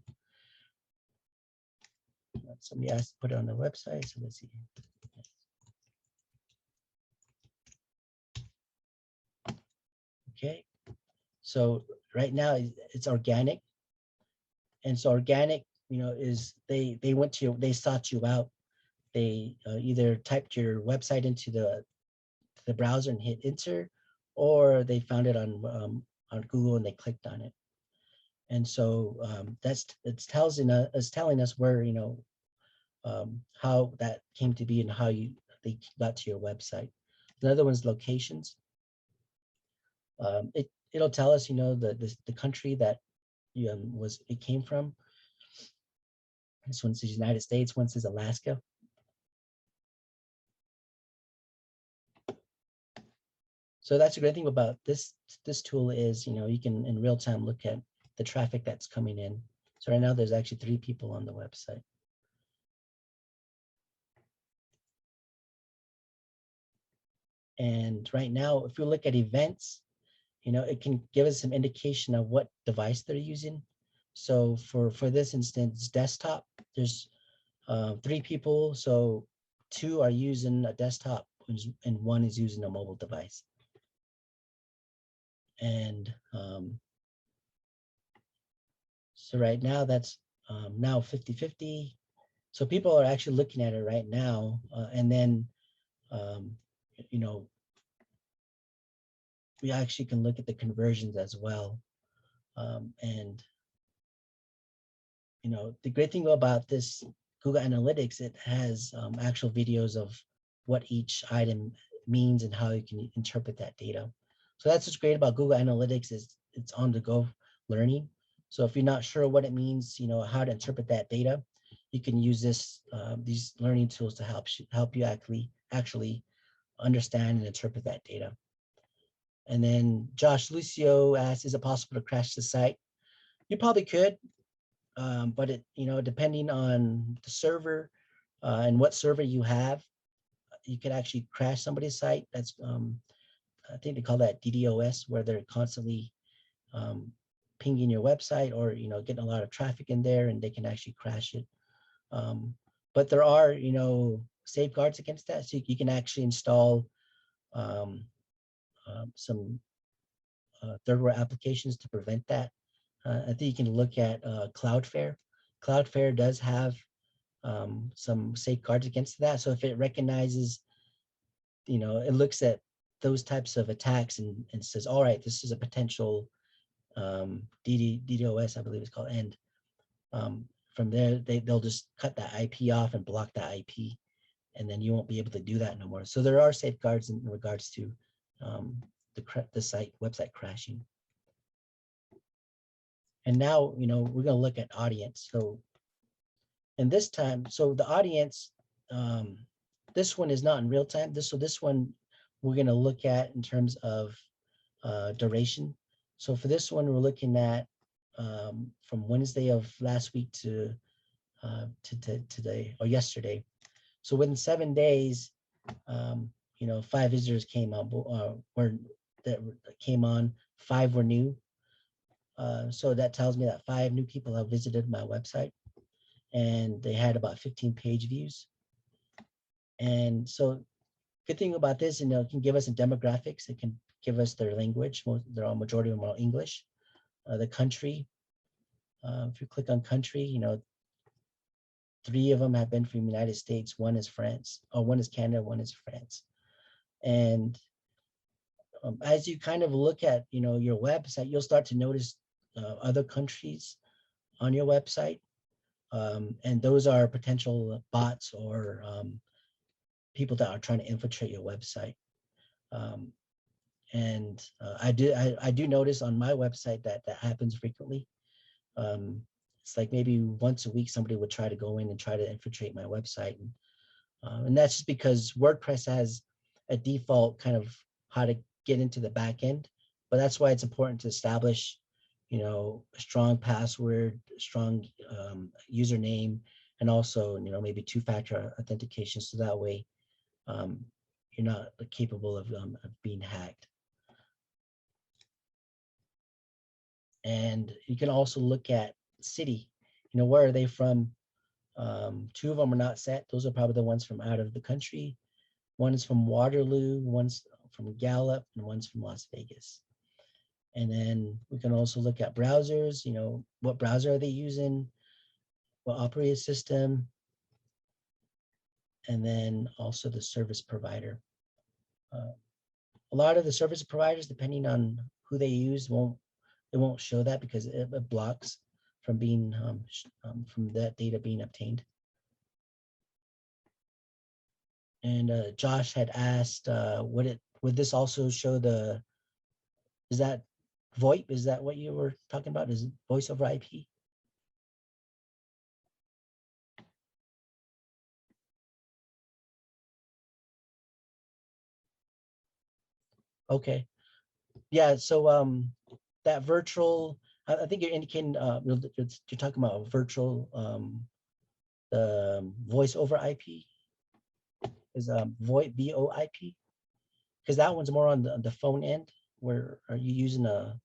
Somebody asked to put it on the website, so let's see. Okay, so right now it's organic, and so organic, is they went to they sought you out. They either typed your website into the browser and hit enter, or they found it on Google and they clicked on it. And so it's telling us where how that came to be and how they got to your website. Another one's locations. It'll tell us the country that it came from. This one says United States, one says Alaska. So that's a great thing about this tool is, you can in real time look at the traffic that's coming in. So right now there's actually 3 people on the website. And right now, if we look at events, it can give us some indication of what device they're using. So for this instance, desktop, there's 3 people. So 2 are using a desktop and 1 is using a mobile device. And so right now that's now 50-50. So people are actually looking at it right now. And then, we actually can look at the conversions as well. And, the great thing about this Google Analytics, it has actual videos of what each item means and how you can interpret that data. So that's what's great about Google Analytics is it's on the go learning. So if you're not sure what it means, how to interpret that data, you can use these learning tools to help you actually understand and interpret that data. And then Josh Lucio asks, is it possible to crash the site? You probably could, but depending on the server and what server you have, you could actually crash somebody's site. That's I think they call that DDoS, where they're constantly pinging your website or getting a lot of traffic in there, and they can actually crash it. But there are safeguards against that, so you can actually install some third-party applications to prevent that. I think you can look at Cloudflare. Cloudflare does have some safeguards against that. So if it recognizes, it looks at those types of attacks and says, all right, this is a potential DDoS, I believe it's called. And from there, they'll just cut that IP off and block that IP, and then you won't be able to do that no more. So there are safeguards in regards to the website crashing. And now, we're going to look at audience. So, and this time, so the audience, this one is not in real time. This one we're going to look at in terms of duration. So for this one, we're looking at from Wednesday of last week to today or yesterday. So within 7 days, 5 visitors came on, came on, 5 were new. So that tells me that 5 new people have visited my website, and they had about 15 page views. And so good thing about this, it can give us some demographics. It can give us their language. They're all majority of them are English. The country, if you click on country, 3 of them have been from the United States. One is France, or one is Canada, one is France. And as you kind of look at, your website, you'll start to notice other countries on your website. And those are potential bots or people that are trying to infiltrate your website. And I do notice on my website that happens frequently. It's like maybe once a week somebody would try to go in and try to infiltrate my website, and that's just because WordPress has a default kind of how to get into the back end. But that's why it's important to establish, a strong password, strong username, and also maybe two-factor authentication, so that way you're not capable of being hacked. And you can also look at city, where are they from? 2 of them are not set. Those are probably the ones from out of the country. One is from Waterloo, one's from Gallup, and one's from Las Vegas. And then we can also look at browsers, what browser are they using, what operating system, and then also the service provider. A lot of the service providers, depending on who they use, it won't show that because it blocks from being from that data being obtained. And Josh had asked, would this also show is that VoIP? Is that what you were talking about? Is it voice over IP? Okay. Yeah, so that virtual, I think you're indicating you're talking about virtual the voice over IP is VoIP, VoIP, because that one's more on the phone end. Where are you using a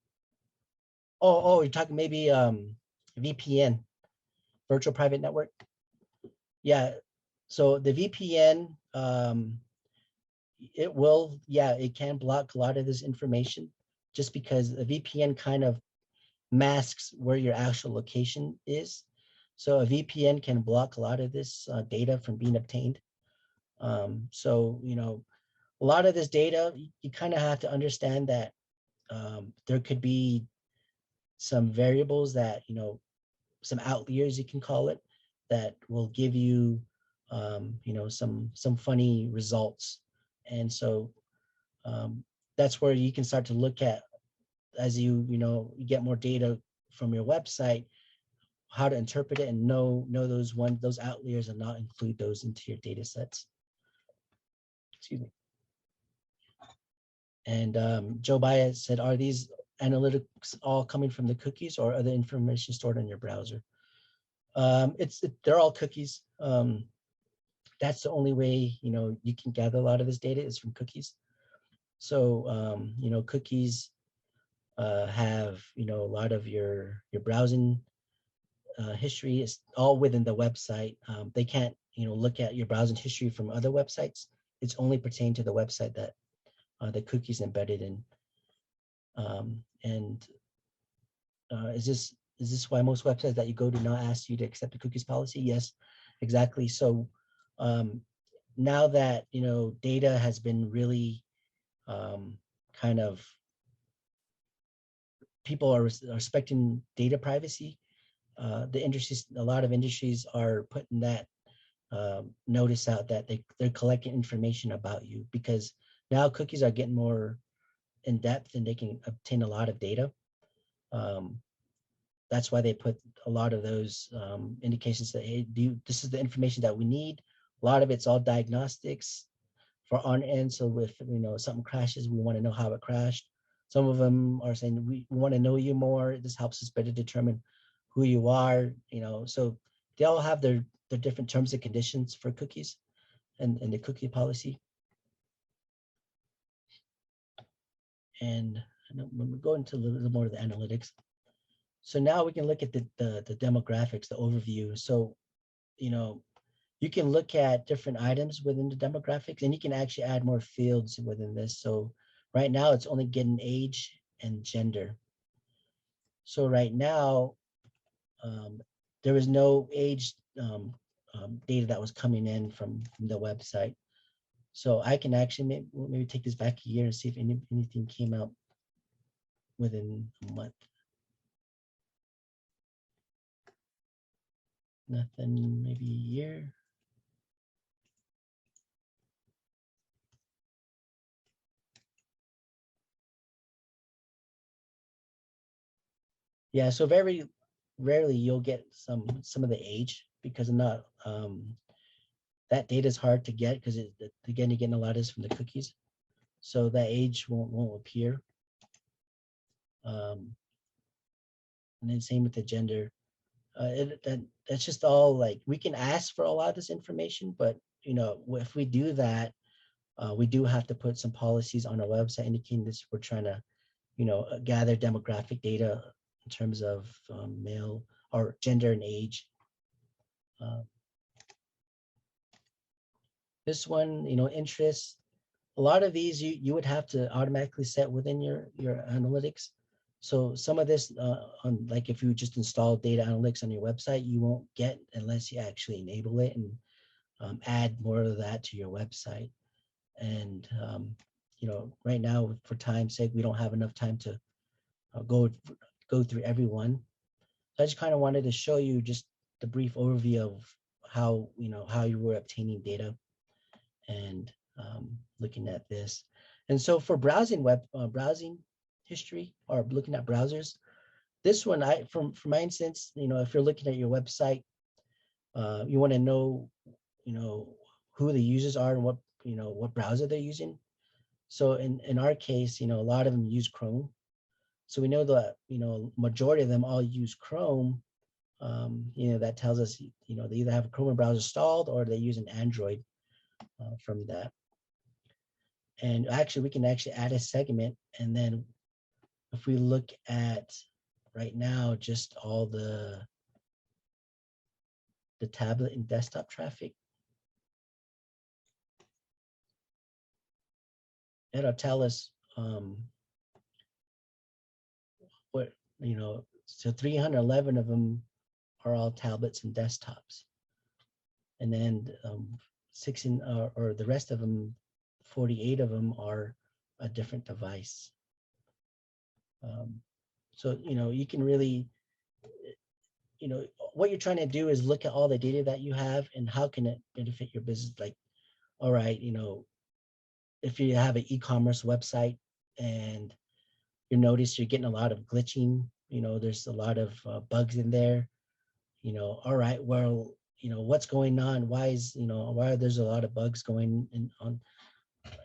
you're talking maybe VPN, virtual private network? Yeah, so the VPN it can block a lot of this information, just because the VPN kind of masks where your actual location is. So a VPN can block a lot of this data from being obtained. So, a lot of this data, you kind of have to understand that there could be some variables that, some outliers, you can call it, that will give you, some funny results. And so that's where you can start to look at, as you get more data from your website, how to interpret it and know those outliers and not include those into your data sets. Excuse me. And Joe Baez said, are these analytics all coming from the cookies or other information stored in your browser? They're all cookies. That's the only way, you can gather a lot of this data is from cookies. So, cookies have, a lot of your browsing history is all within the website. They can't, look at your browsing history from other websites. It's only pertained to the website that the cookies embedded in. Is this why most websites that you go do not ask you to accept the cookies policy? Yes, exactly. So now that data has been really kind of, people are respecting data privacy. A lot of industries are putting that notice out that they're collecting information about you, because now cookies are getting more in depth and they can obtain a lot of data. That's why they put a lot of those indications that, hey, this is the information that we need. A lot of it's all diagnostics for on end. So if something crashes, we want to know how it crashed. Some of them are saying we want to know you more. This helps us better determine who you are. So they all have their different terms and conditions for cookies and the cookie policy. And when we go into a little more of the analytics, so now we can look at the demographics, the overview. So, you can look at different items within the demographics, and you can actually add more fields within this. So right now it's only getting age and gender. So right now, there is no age data that was coming in from the website. So I can actually maybe take this back a year and see if anything came out within a month. Nothing, maybe a year. Yeah, so very rarely you'll get some of the age because not that data is hard to get because again you're getting a lot of this from the cookies, so that age won't appear. And then same with the gender. That's just all like we can ask for a lot of this information, but you know if we do that, we do have to put some policies on our website indicating this. We're trying to, you know, gather demographic data in terms of male or gender and age. This one, you know, interests. A lot of these you would have to automatically set within your analytics. So some of this, on like if you just install data analytics on your website, you won't get unless you actually enable it and add more of that to your website. And you know, right now for time's sake, we don't have enough time to go through everyone. So I just kind of wanted to show you just the brief overview of how, you know, how you were obtaining data and looking at this. And so for browsing browsing history or looking at browsers, this one, from my instance, you know, if you're looking at your website, you want to know, you know, who the users are and what, you know, what browser they're using. So in our case, you know, a lot of them use Chrome. So we know that, you know, majority of them all use Chrome. You know, that tells us, you know, they either have a Chrome browser installed or they use an Android from that. And actually, we can actually add a segment. And then if we look at right now, just all the tablet and desktop traffic, it'll tell us what, you know, so 311 of them are all tablets and desktops. And then 16 or the rest of them, 48 of them are a different device. So, you know, you can really, you know, what you're trying to do is look at all the data that you have and how can it benefit your business. Like, all right, you know, if you have an e-commerce website and you notice you're getting a lot of glitching, you know, there's a lot of bugs in there, you know, all right, well, you know, what's going on? Why is, you know, why there's a lot of bugs going in on?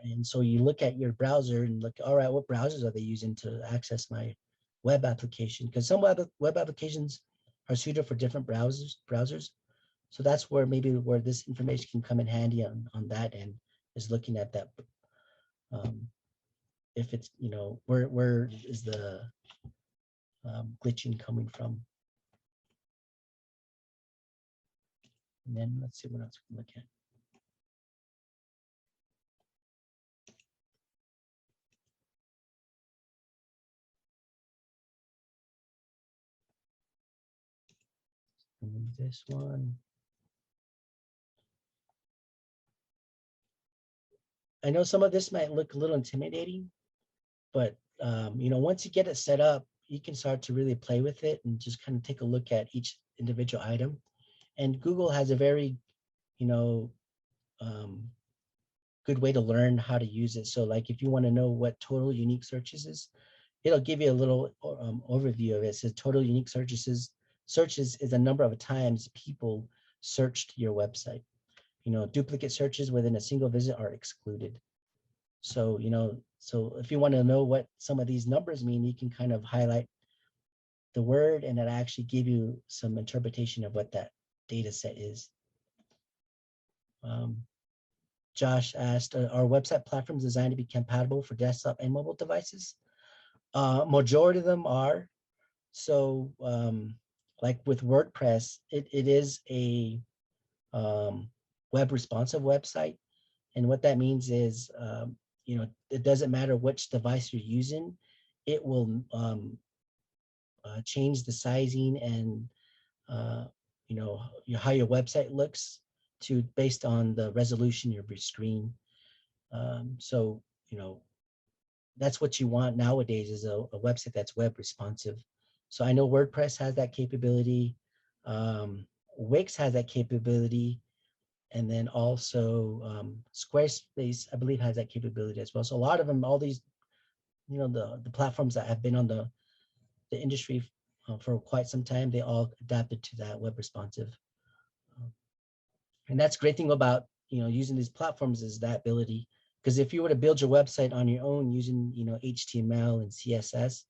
And so you look at your browser and look, all right, what browsers are they using to access my web application? Because some web applications are suited for different browsers. So that's where maybe where this information can come in handy on that end, is looking at that. If it's, you know, where is the glitching coming from? And then let's see what else we can look at. And this one. I know some of this might look a little intimidating, but you know, once you get it set up, you can start to really play with it and just kind of take a look at each individual item. And Google has a very, you know, good way to learn how to use it. So like if you want to know what total unique searches is, it'll give you a little overview of it. It says total unique searches is the number of times people searched your website. You know, duplicate searches within a single visit are excluded. So, you know, so if you want to know what some of these numbers mean, you can kind of highlight the word and it'll actually give you some interpretation of what that data set is. Josh asked, are website platforms designed to be compatible for desktop and mobile devices? Majority of them are. So like with WordPress, it is a web responsive website. And what that means is, you know, it doesn't matter which device you're using, it will change the sizing and, you how your website looks to based on the resolution of your screen. So, that's what you want nowadays is a website that's web responsive. So I know WordPress has that capability. Wix has that capability. And then also Squarespace, I believe, has that capability as well. So a lot of them, all these, the platforms that have been on the industry for quite some time, they all adapted to that web responsive. And that's a great thing about, using these platforms is that ability. Because if you were to build your website on your own using, HTML and CSS,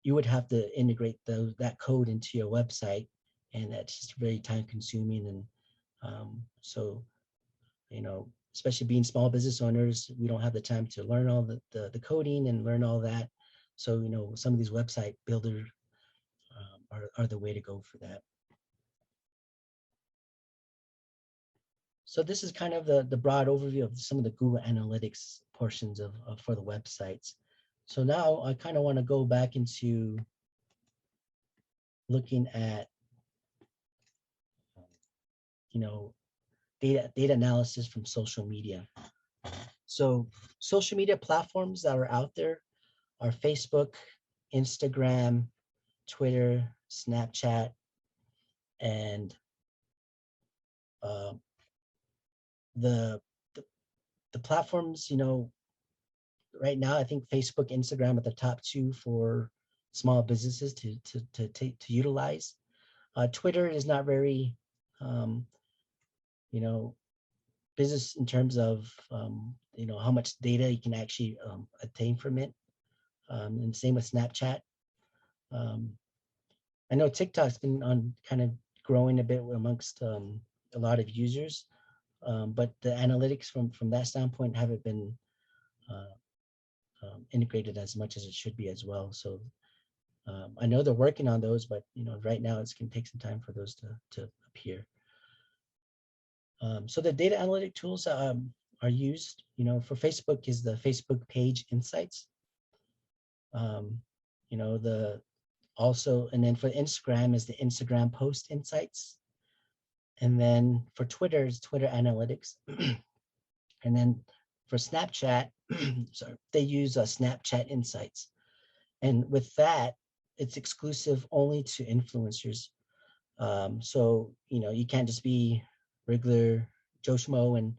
you would have to integrate that code into your website. And that's just very time consuming. And so, especially being small business owners, we don't have the time to learn all the coding and learn all that. So, some of these website builders are the way to go for that. So this is kind of the broad overview of some of the Google Analytics portions of for the websites. So now I kind of want to go back into looking at, data analysis from social media. So social media platforms that are out there are Facebook, Instagram, Twitter, Snapchat, and the platforms, right now, I think Facebook, Instagram are the top two for small businesses to utilize. Twitter is not very, business in terms of, how much data you can actually attain from it. And same with Snapchat. I know TikTok's been on kind of growing a bit amongst a lot of users, but the analytics from that standpoint haven't been integrated as much as it should be as well. So I know they're working on those, but right now it's going to take some time for those to appear. So the data analytic tools are used, for Facebook is the Facebook page insights. And then for Instagram is the Instagram post insights. And then for Twitter is Twitter analytics. And then for Snapchat, sorry, they use Snapchat insights. And with that, it's exclusive only to influencers. So, you can't just be regular Joe Schmo and,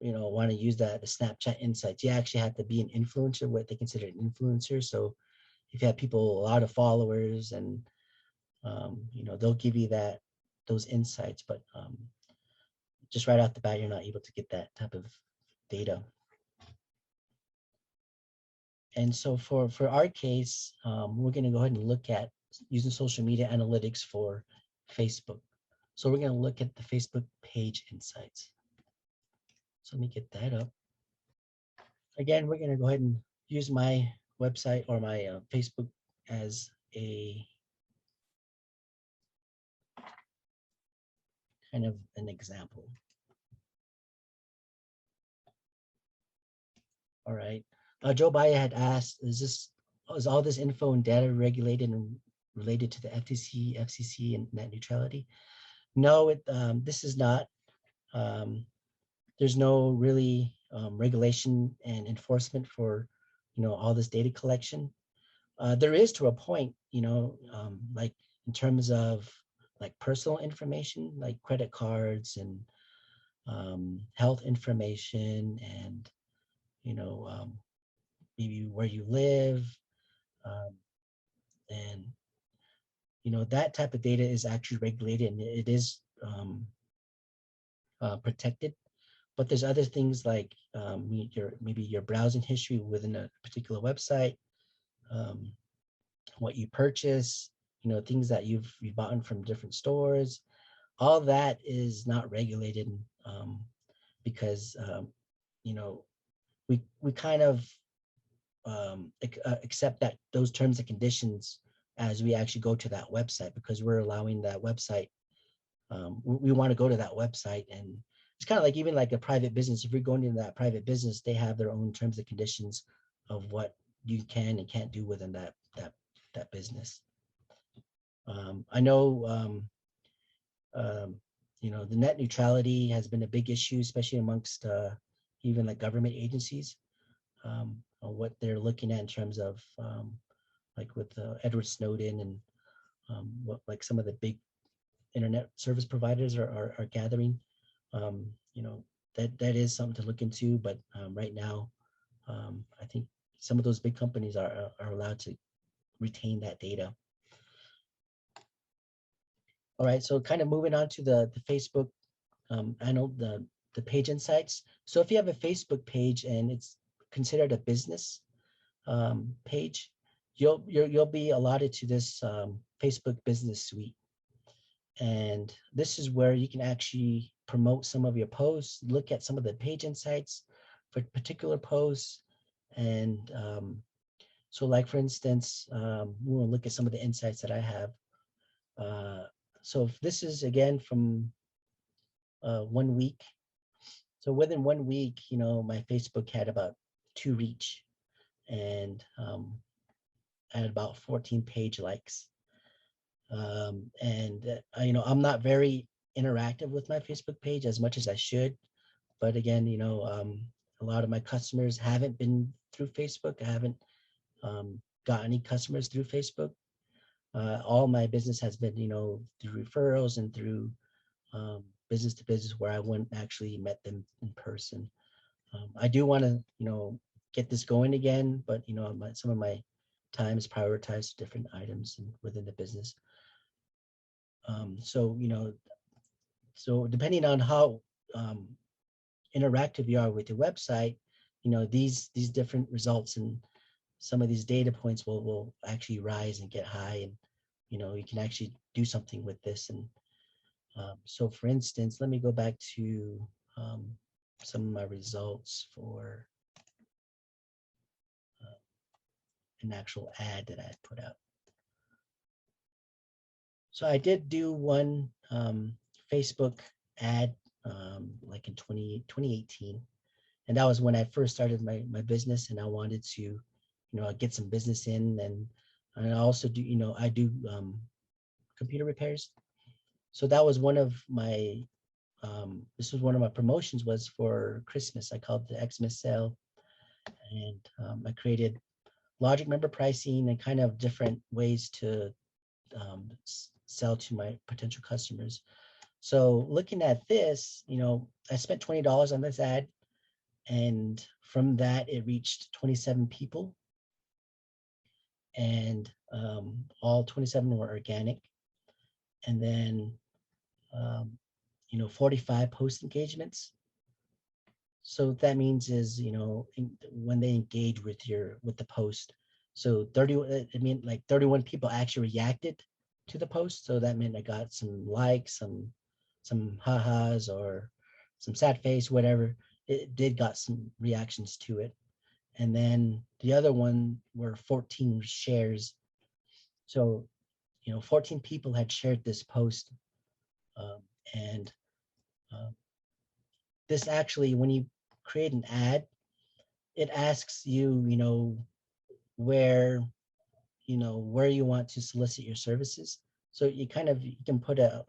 want to use the Snapchat insights. You actually have to be an influencer, what they consider an influencer. So if you have people, a lot of followers and, they'll give you those insights, but just right off the bat, you're not able to get that type of data. And so for our case, we're going to go ahead and look at using social media analytics for Facebook. So we're going to look at the Facebook page insights. So let me get that up. Again, we're going to go ahead and use my website or my Facebook as a kind of an example. All right. Joe Baya had asked, is all this info and data regulated and related to the FTC, FCC, and net neutrality? No, this is not. There's no really regulation and enforcement for, all this data collection. There is to a point, like in terms of like personal information, like credit cards and health information and, maybe where you live. And, that type of data is actually regulated and it is protected. But there's other things like maybe your browsing history within a particular website, what you purchase, things that you've bought from different stores. All that is not regulated because we kind of accept that those terms and conditions as we actually go to that website because we're allowing that website. We want to go to that website, and it's kind of like even like a private business. If you're going into that private business, they have their own terms and conditions of what you can and can't do within that business. I know, the net neutrality has been a big issue, especially amongst even like government agencies, on what they're looking at in terms of like with Edward Snowden and what like some of the big internet service providers are gathering. Um, you know, that is something to look into, but right now, I think some of those big companies are allowed to retain that data. All right, so kind of moving on to the Facebook, I know the page insights. So if you have a Facebook page and it's considered a business page, you'll be allotted to this Facebook Business Suite, and this is where you can actually promote some of your posts, look at some of the page insights for particular posts, and so like for instance, we'll look at some of the insights that I have. So if this is again from 1 week. So within 1 week, my Facebook had about 2 reach, and I had about 14 page likes. And I'm not very interactive with my Facebook page as much as I should. But again, a lot of my customers haven't been through Facebook. I haven't got any customers through Facebook. All my business has been, through referrals and through business to business where I wouldn't actually met them in person. I do want to, get this going again, but some of my time is prioritized to different items within the business. So so depending on how interactive you are with your website, these different results and some of these data points will actually rise and get high, and you can actually do something with this. And so for instance, let me go back to some of my results for an actual ad that I had put out. So I did do one Facebook ad like in 2018. And that was when I first started my business, and I wanted to, get some business in. And I also do, I do computer repairs. So that was one of my, this was one of my promotions was for Christmas. I called it the Xmas sale. And I created logic member pricing and kind of different ways to sell to my potential customers. So looking at this, I spent $20 on this ad, and from that it reached 27 people, and all 27 were organic. And then 45 post engagements. So what that means is, when they engage with the post, so 30, I mean, like 31 people actually reacted to the post. So that meant I got some likes, some ha-has or some sad face, whatever. It did got some reactions to it. And then the other one were 14 shares. So, 14 people had shared this post. And this actually, when you create an ad, it asks you, where, where you want to solicit your services. So you can put a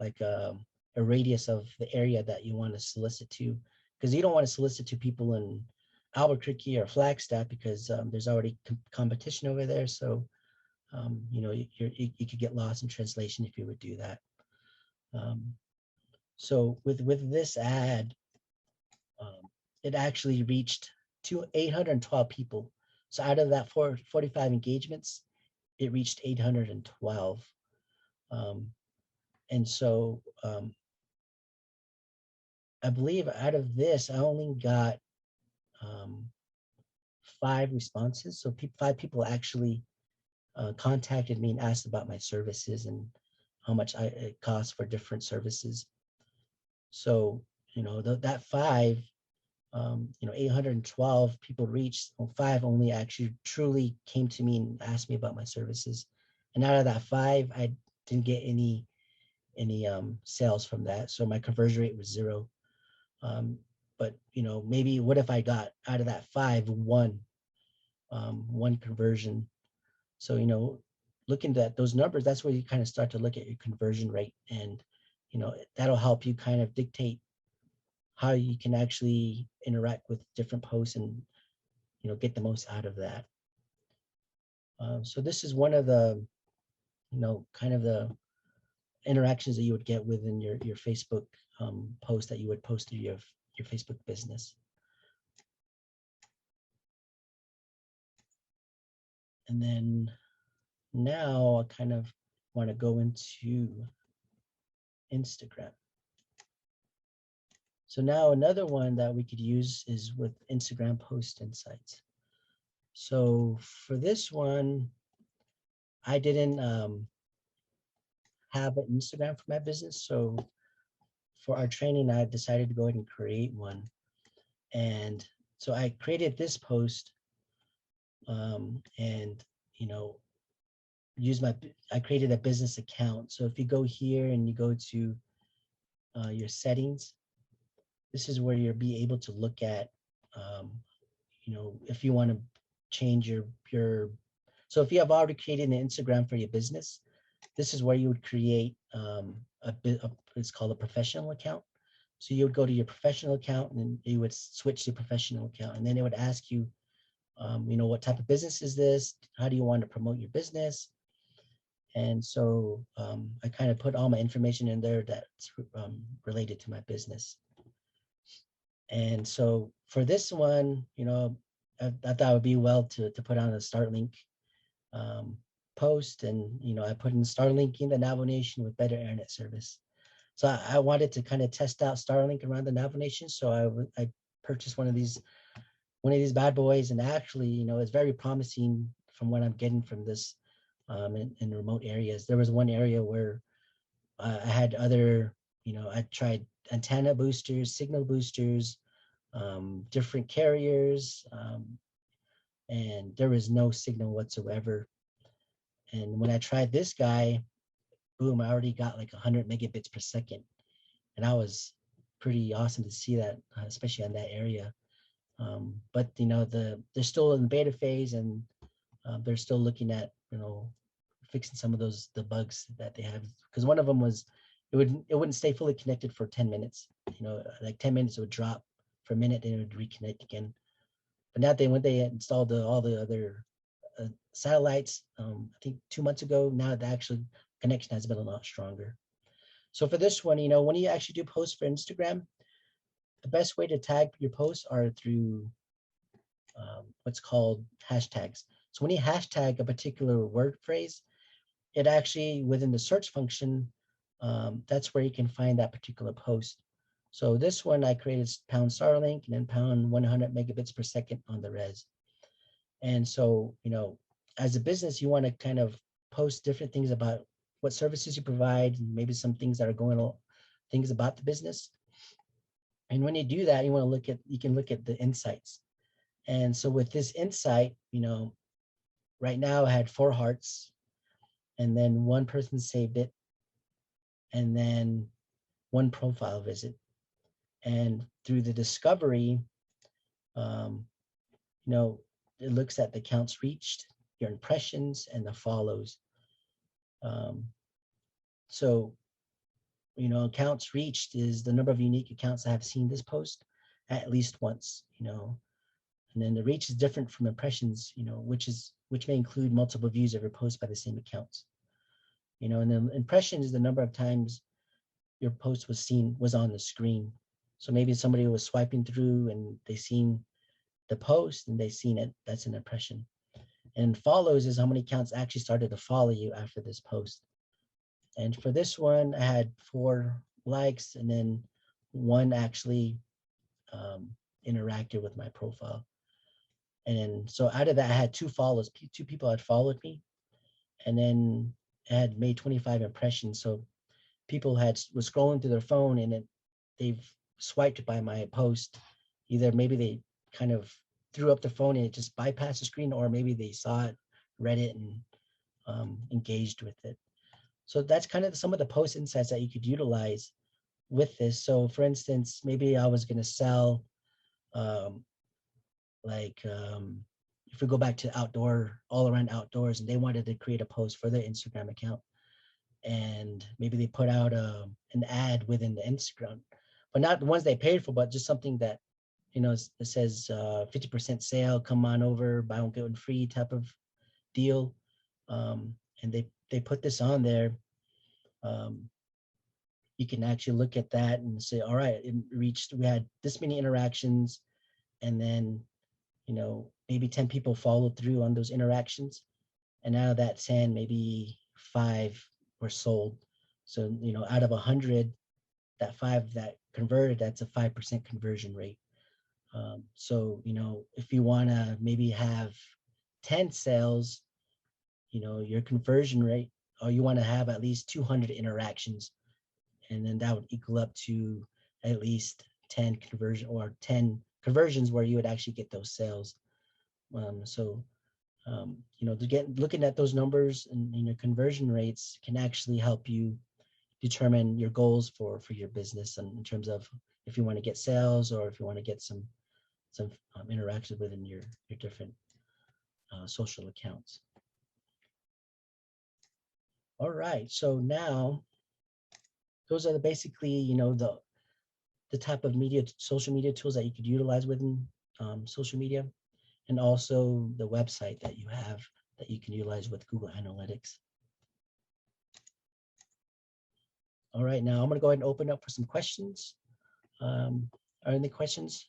radius of the area that you want to solicit to, because you don't want to solicit to people in Albuquerque or Flagstaff, because there's already competition over there. So you could get lost in translation if you would do that. So with this ad, it actually reached 812 people. So out of that 45 engagements, it reached 812. And so I believe out of this, I only got 5 responses. So 5 people actually contacted me and asked about my services and how much it costs for different services. So, that 5, 812 people reached, 5 only actually truly came to me and asked me about my services. And out of that 5, I didn't get any sales from that. So my conversion rate was 0. But maybe what if I got out of that 5, one conversion? So looking at those numbers, that's where you kind of start to look at your conversion rate, and that'll help you kind of dictate how you can actually interact with different posts and get the most out of that. So this is one of the kind of the interactions that you would get within your Facebook post that you would post to your Facebook business. And then now I kind of want to go into Instagram. So now another one that we could use is with Instagram Post Insights. So for this one, I didn't have an Instagram for my business. So for our training, I decided to go ahead and create one. And so I created this post and, I created a business account. So if you go here and you go to your settings, this is where you'll be able to look at, if you want to change so if you have already created an Instagram for your business, this is where you would create it's called a professional account. So you would go to your professional account and then you would switch to professional account, and then it would ask you, what type of business is this? How do you want to promote your business? And so I kind of put all my information in there that's related to my business. And so for this one, I thought it would be well to put on a Starlink post, and I put in Starlink in the Navajo Nation with better internet service. So I wanted to kind of test out Starlink around the Navajo Nation. So I purchased one of these bad boys, and actually, it's very promising from what I'm getting from this in remote areas. There was one area where I had other, I tried antenna boosters, signal boosters, different carriers, and there was no signal whatsoever. And when I tried this guy, boom, I already got like 100 megabits per second. And that was pretty awesome to see that, especially on that area. But they're still in the beta phase, and they're still looking at fixing some of the bugs that they have. Because one of them was it wouldn't stay fully connected for 10 minutes. Like 10 minutes it would drop for a minute, then it would reconnect again. But now when they installed all the other satellites, I think 2 months ago, now the actual connection has been a lot stronger. So for this one, when you actually do posts for Instagram, the best way to tag your posts are through what's called hashtags. So when you hashtag a particular word phrase, it actually, within the search function, that's where you can find that particular post. So this one I created pound Starlink and then pound 100 megabits per second on the res. And so, as a business, you want to kind of post different things about what services you provide, maybe some things that are going on, things about the business. And when you do that, you can look at the insights. And so with this insight, right now I had 4 hearts, and then 1 person saved it, and then 1 profile visit. And through the discovery, it looks at the counts reached, your impressions, and the follows. So, accounts reached is the number of unique accounts that have seen this post at least once, and then the reach is different from impressions, which may include multiple views of your post by the same accounts. And then impression is the number of times your post was on the screen. So maybe somebody was swiping through and they seen the post and they seen it. That's an impression. And follows is how many accounts actually started to follow you after this post. And for this one, I had 4 likes, and then 1 actually interacted with my profile. And so out of that, I had 2 follows. 2 people had followed me, and then I had made 25 impressions. So people was scrolling through their phone, and they've swiped by my post. Either maybe they kind of threw up their phone and it just bypassed the screen, or maybe they saw it, read it, and engaged with it. So that's kind of some of the post insights that you could utilize with this. So for instance, maybe I was going to sell if we go back to outdoor, all around outdoors, and they wanted to create a post for their Instagram account, and maybe they put out an ad within the Instagram, but not the ones they paid for, but just something that, you know, it says 50% sale, come on over, buy one get one free type of deal. And they put this on there. You can actually look at that and say, all right, we had this many interactions, and then, you know, maybe 10 people followed through on those interactions, and out of that 10, maybe 5 were sold. So, you know, out of 100, that 5 that converted, that's a 5% conversion rate. So, you know, if you want to maybe have 10 sales, you know, your conversion rate, or you want to have at least 200 interactions, and then that would equal up to at least 10 conversions where you would actually get those sales. You know, looking at those numbers and, you know, conversion rates can actually help you determine your goals for your business, and in terms of if you want to get sales or if you want to get some interaction within your different social accounts. All right, so now those are basically, you know, the type of social media tools that you could utilize within social media, and also the website that you have that you can utilize with Google Analytics. All right, now I'm going to go ahead and open up for some questions. Are any questions?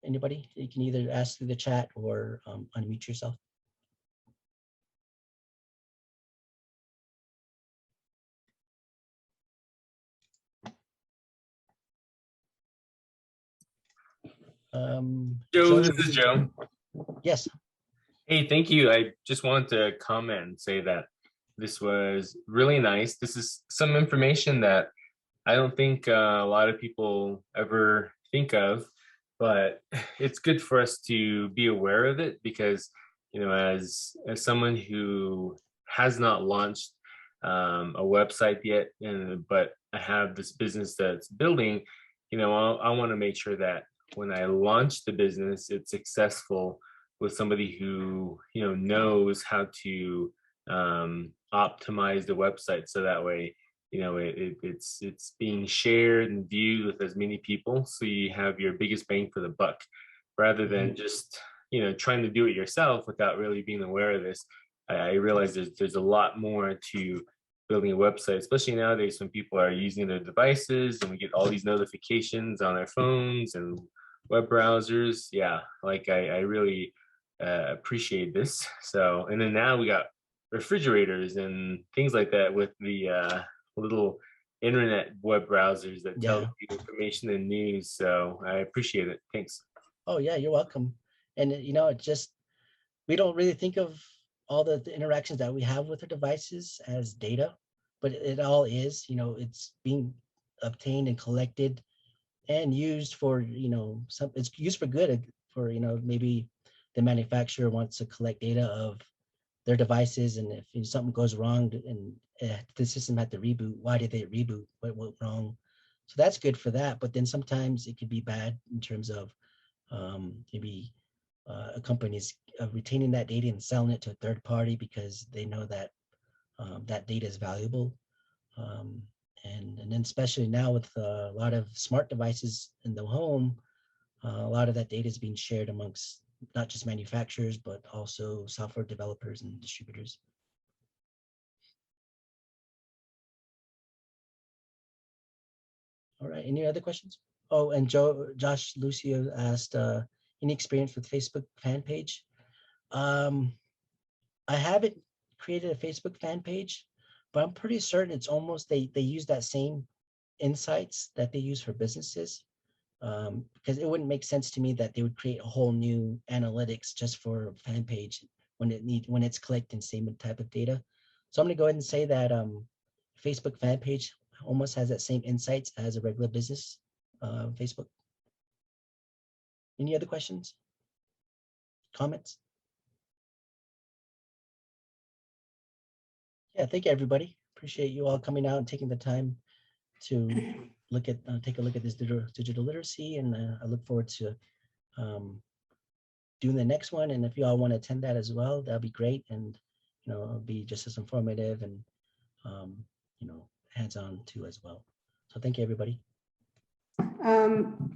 Anybody? You can either ask through the chat or unmute yourself. Joe, this is Joe. Yes. Hey, thank you. I just wanted to comment and say that this was really nice. This is some information that I don't think a lot of people ever think of, but it's good for us to be aware of it because, you know, as someone who has not launched a website yet, but I have this business that's building, you know, I want to make sure that when I launch the business, it's successful with somebody who, you know, knows how to optimize the website, so that way, you know, it's being shared and viewed with as many people, so you have your biggest bang for the buck, rather than just, you know, trying to do it yourself without really being aware of this. I realize there's a lot more to building a website, especially nowadays when people are using their devices and we get all these notifications on their phones and web browsers. Yeah, like I really appreciate this. So, and then now we got refrigerators and things like that with the little internet web browsers that tell you information and news. So I appreciate it. Thanks. Oh yeah, you're welcome. And you know, it just, we don't really think of all the interactions that we have with our devices as data, but it all is, you know, it's being obtained and collected and used for, you know, it's used for good, for, you know, maybe the manufacturer wants to collect data of their devices, and if something goes wrong and the system had to reboot, why did they reboot, what went wrong? So that's good for that, but then sometimes it could be bad in terms of maybe a company is retaining that data and selling it to a third party because they know that that data is valuable. And then especially now with a lot of smart devices in the home, a lot of that data is being shared amongst not just manufacturers, but also software developers and distributors. All right, any other questions? Oh, and Josh Lucio asked, any experience with Facebook fan page? I haven't created a Facebook fan page, but I'm pretty certain it's almost, they use that same insights that they use for businesses, because it wouldn't make sense to me that they would create a whole new analytics just for a fan page when it's collecting same type of data. So I'm going to go ahead and say that Facebook fan page almost has that same insights as a regular business Facebook. Any other questions? Comments? Yeah, thank you, everybody. Appreciate you all coming out and taking the time to take a look at this digital literacy, and I look forward to doing the next one. And if you all want to attend that as well, that'll be great. And, it'll be just as informative and, hands-on too as well. So thank you, everybody.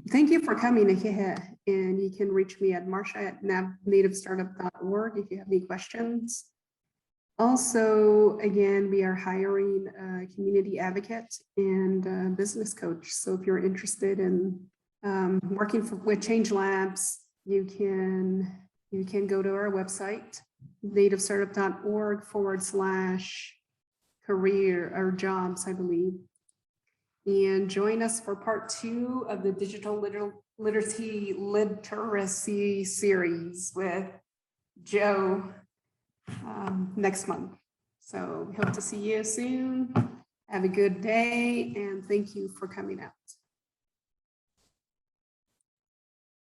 Thank you for coming, Akeha, and you can reach me at marsha@nativestartup.org if you have any questions. Also, again, we are hiring a community advocate and a business coach. So if you're interested in working with Change Labs, you can go to our website, nativestartup.org/career or jobs, I believe. And join us for part 2 of the digital literacy series with Joe next month. So we hope to see you soon. Have a good day and thank you for coming out.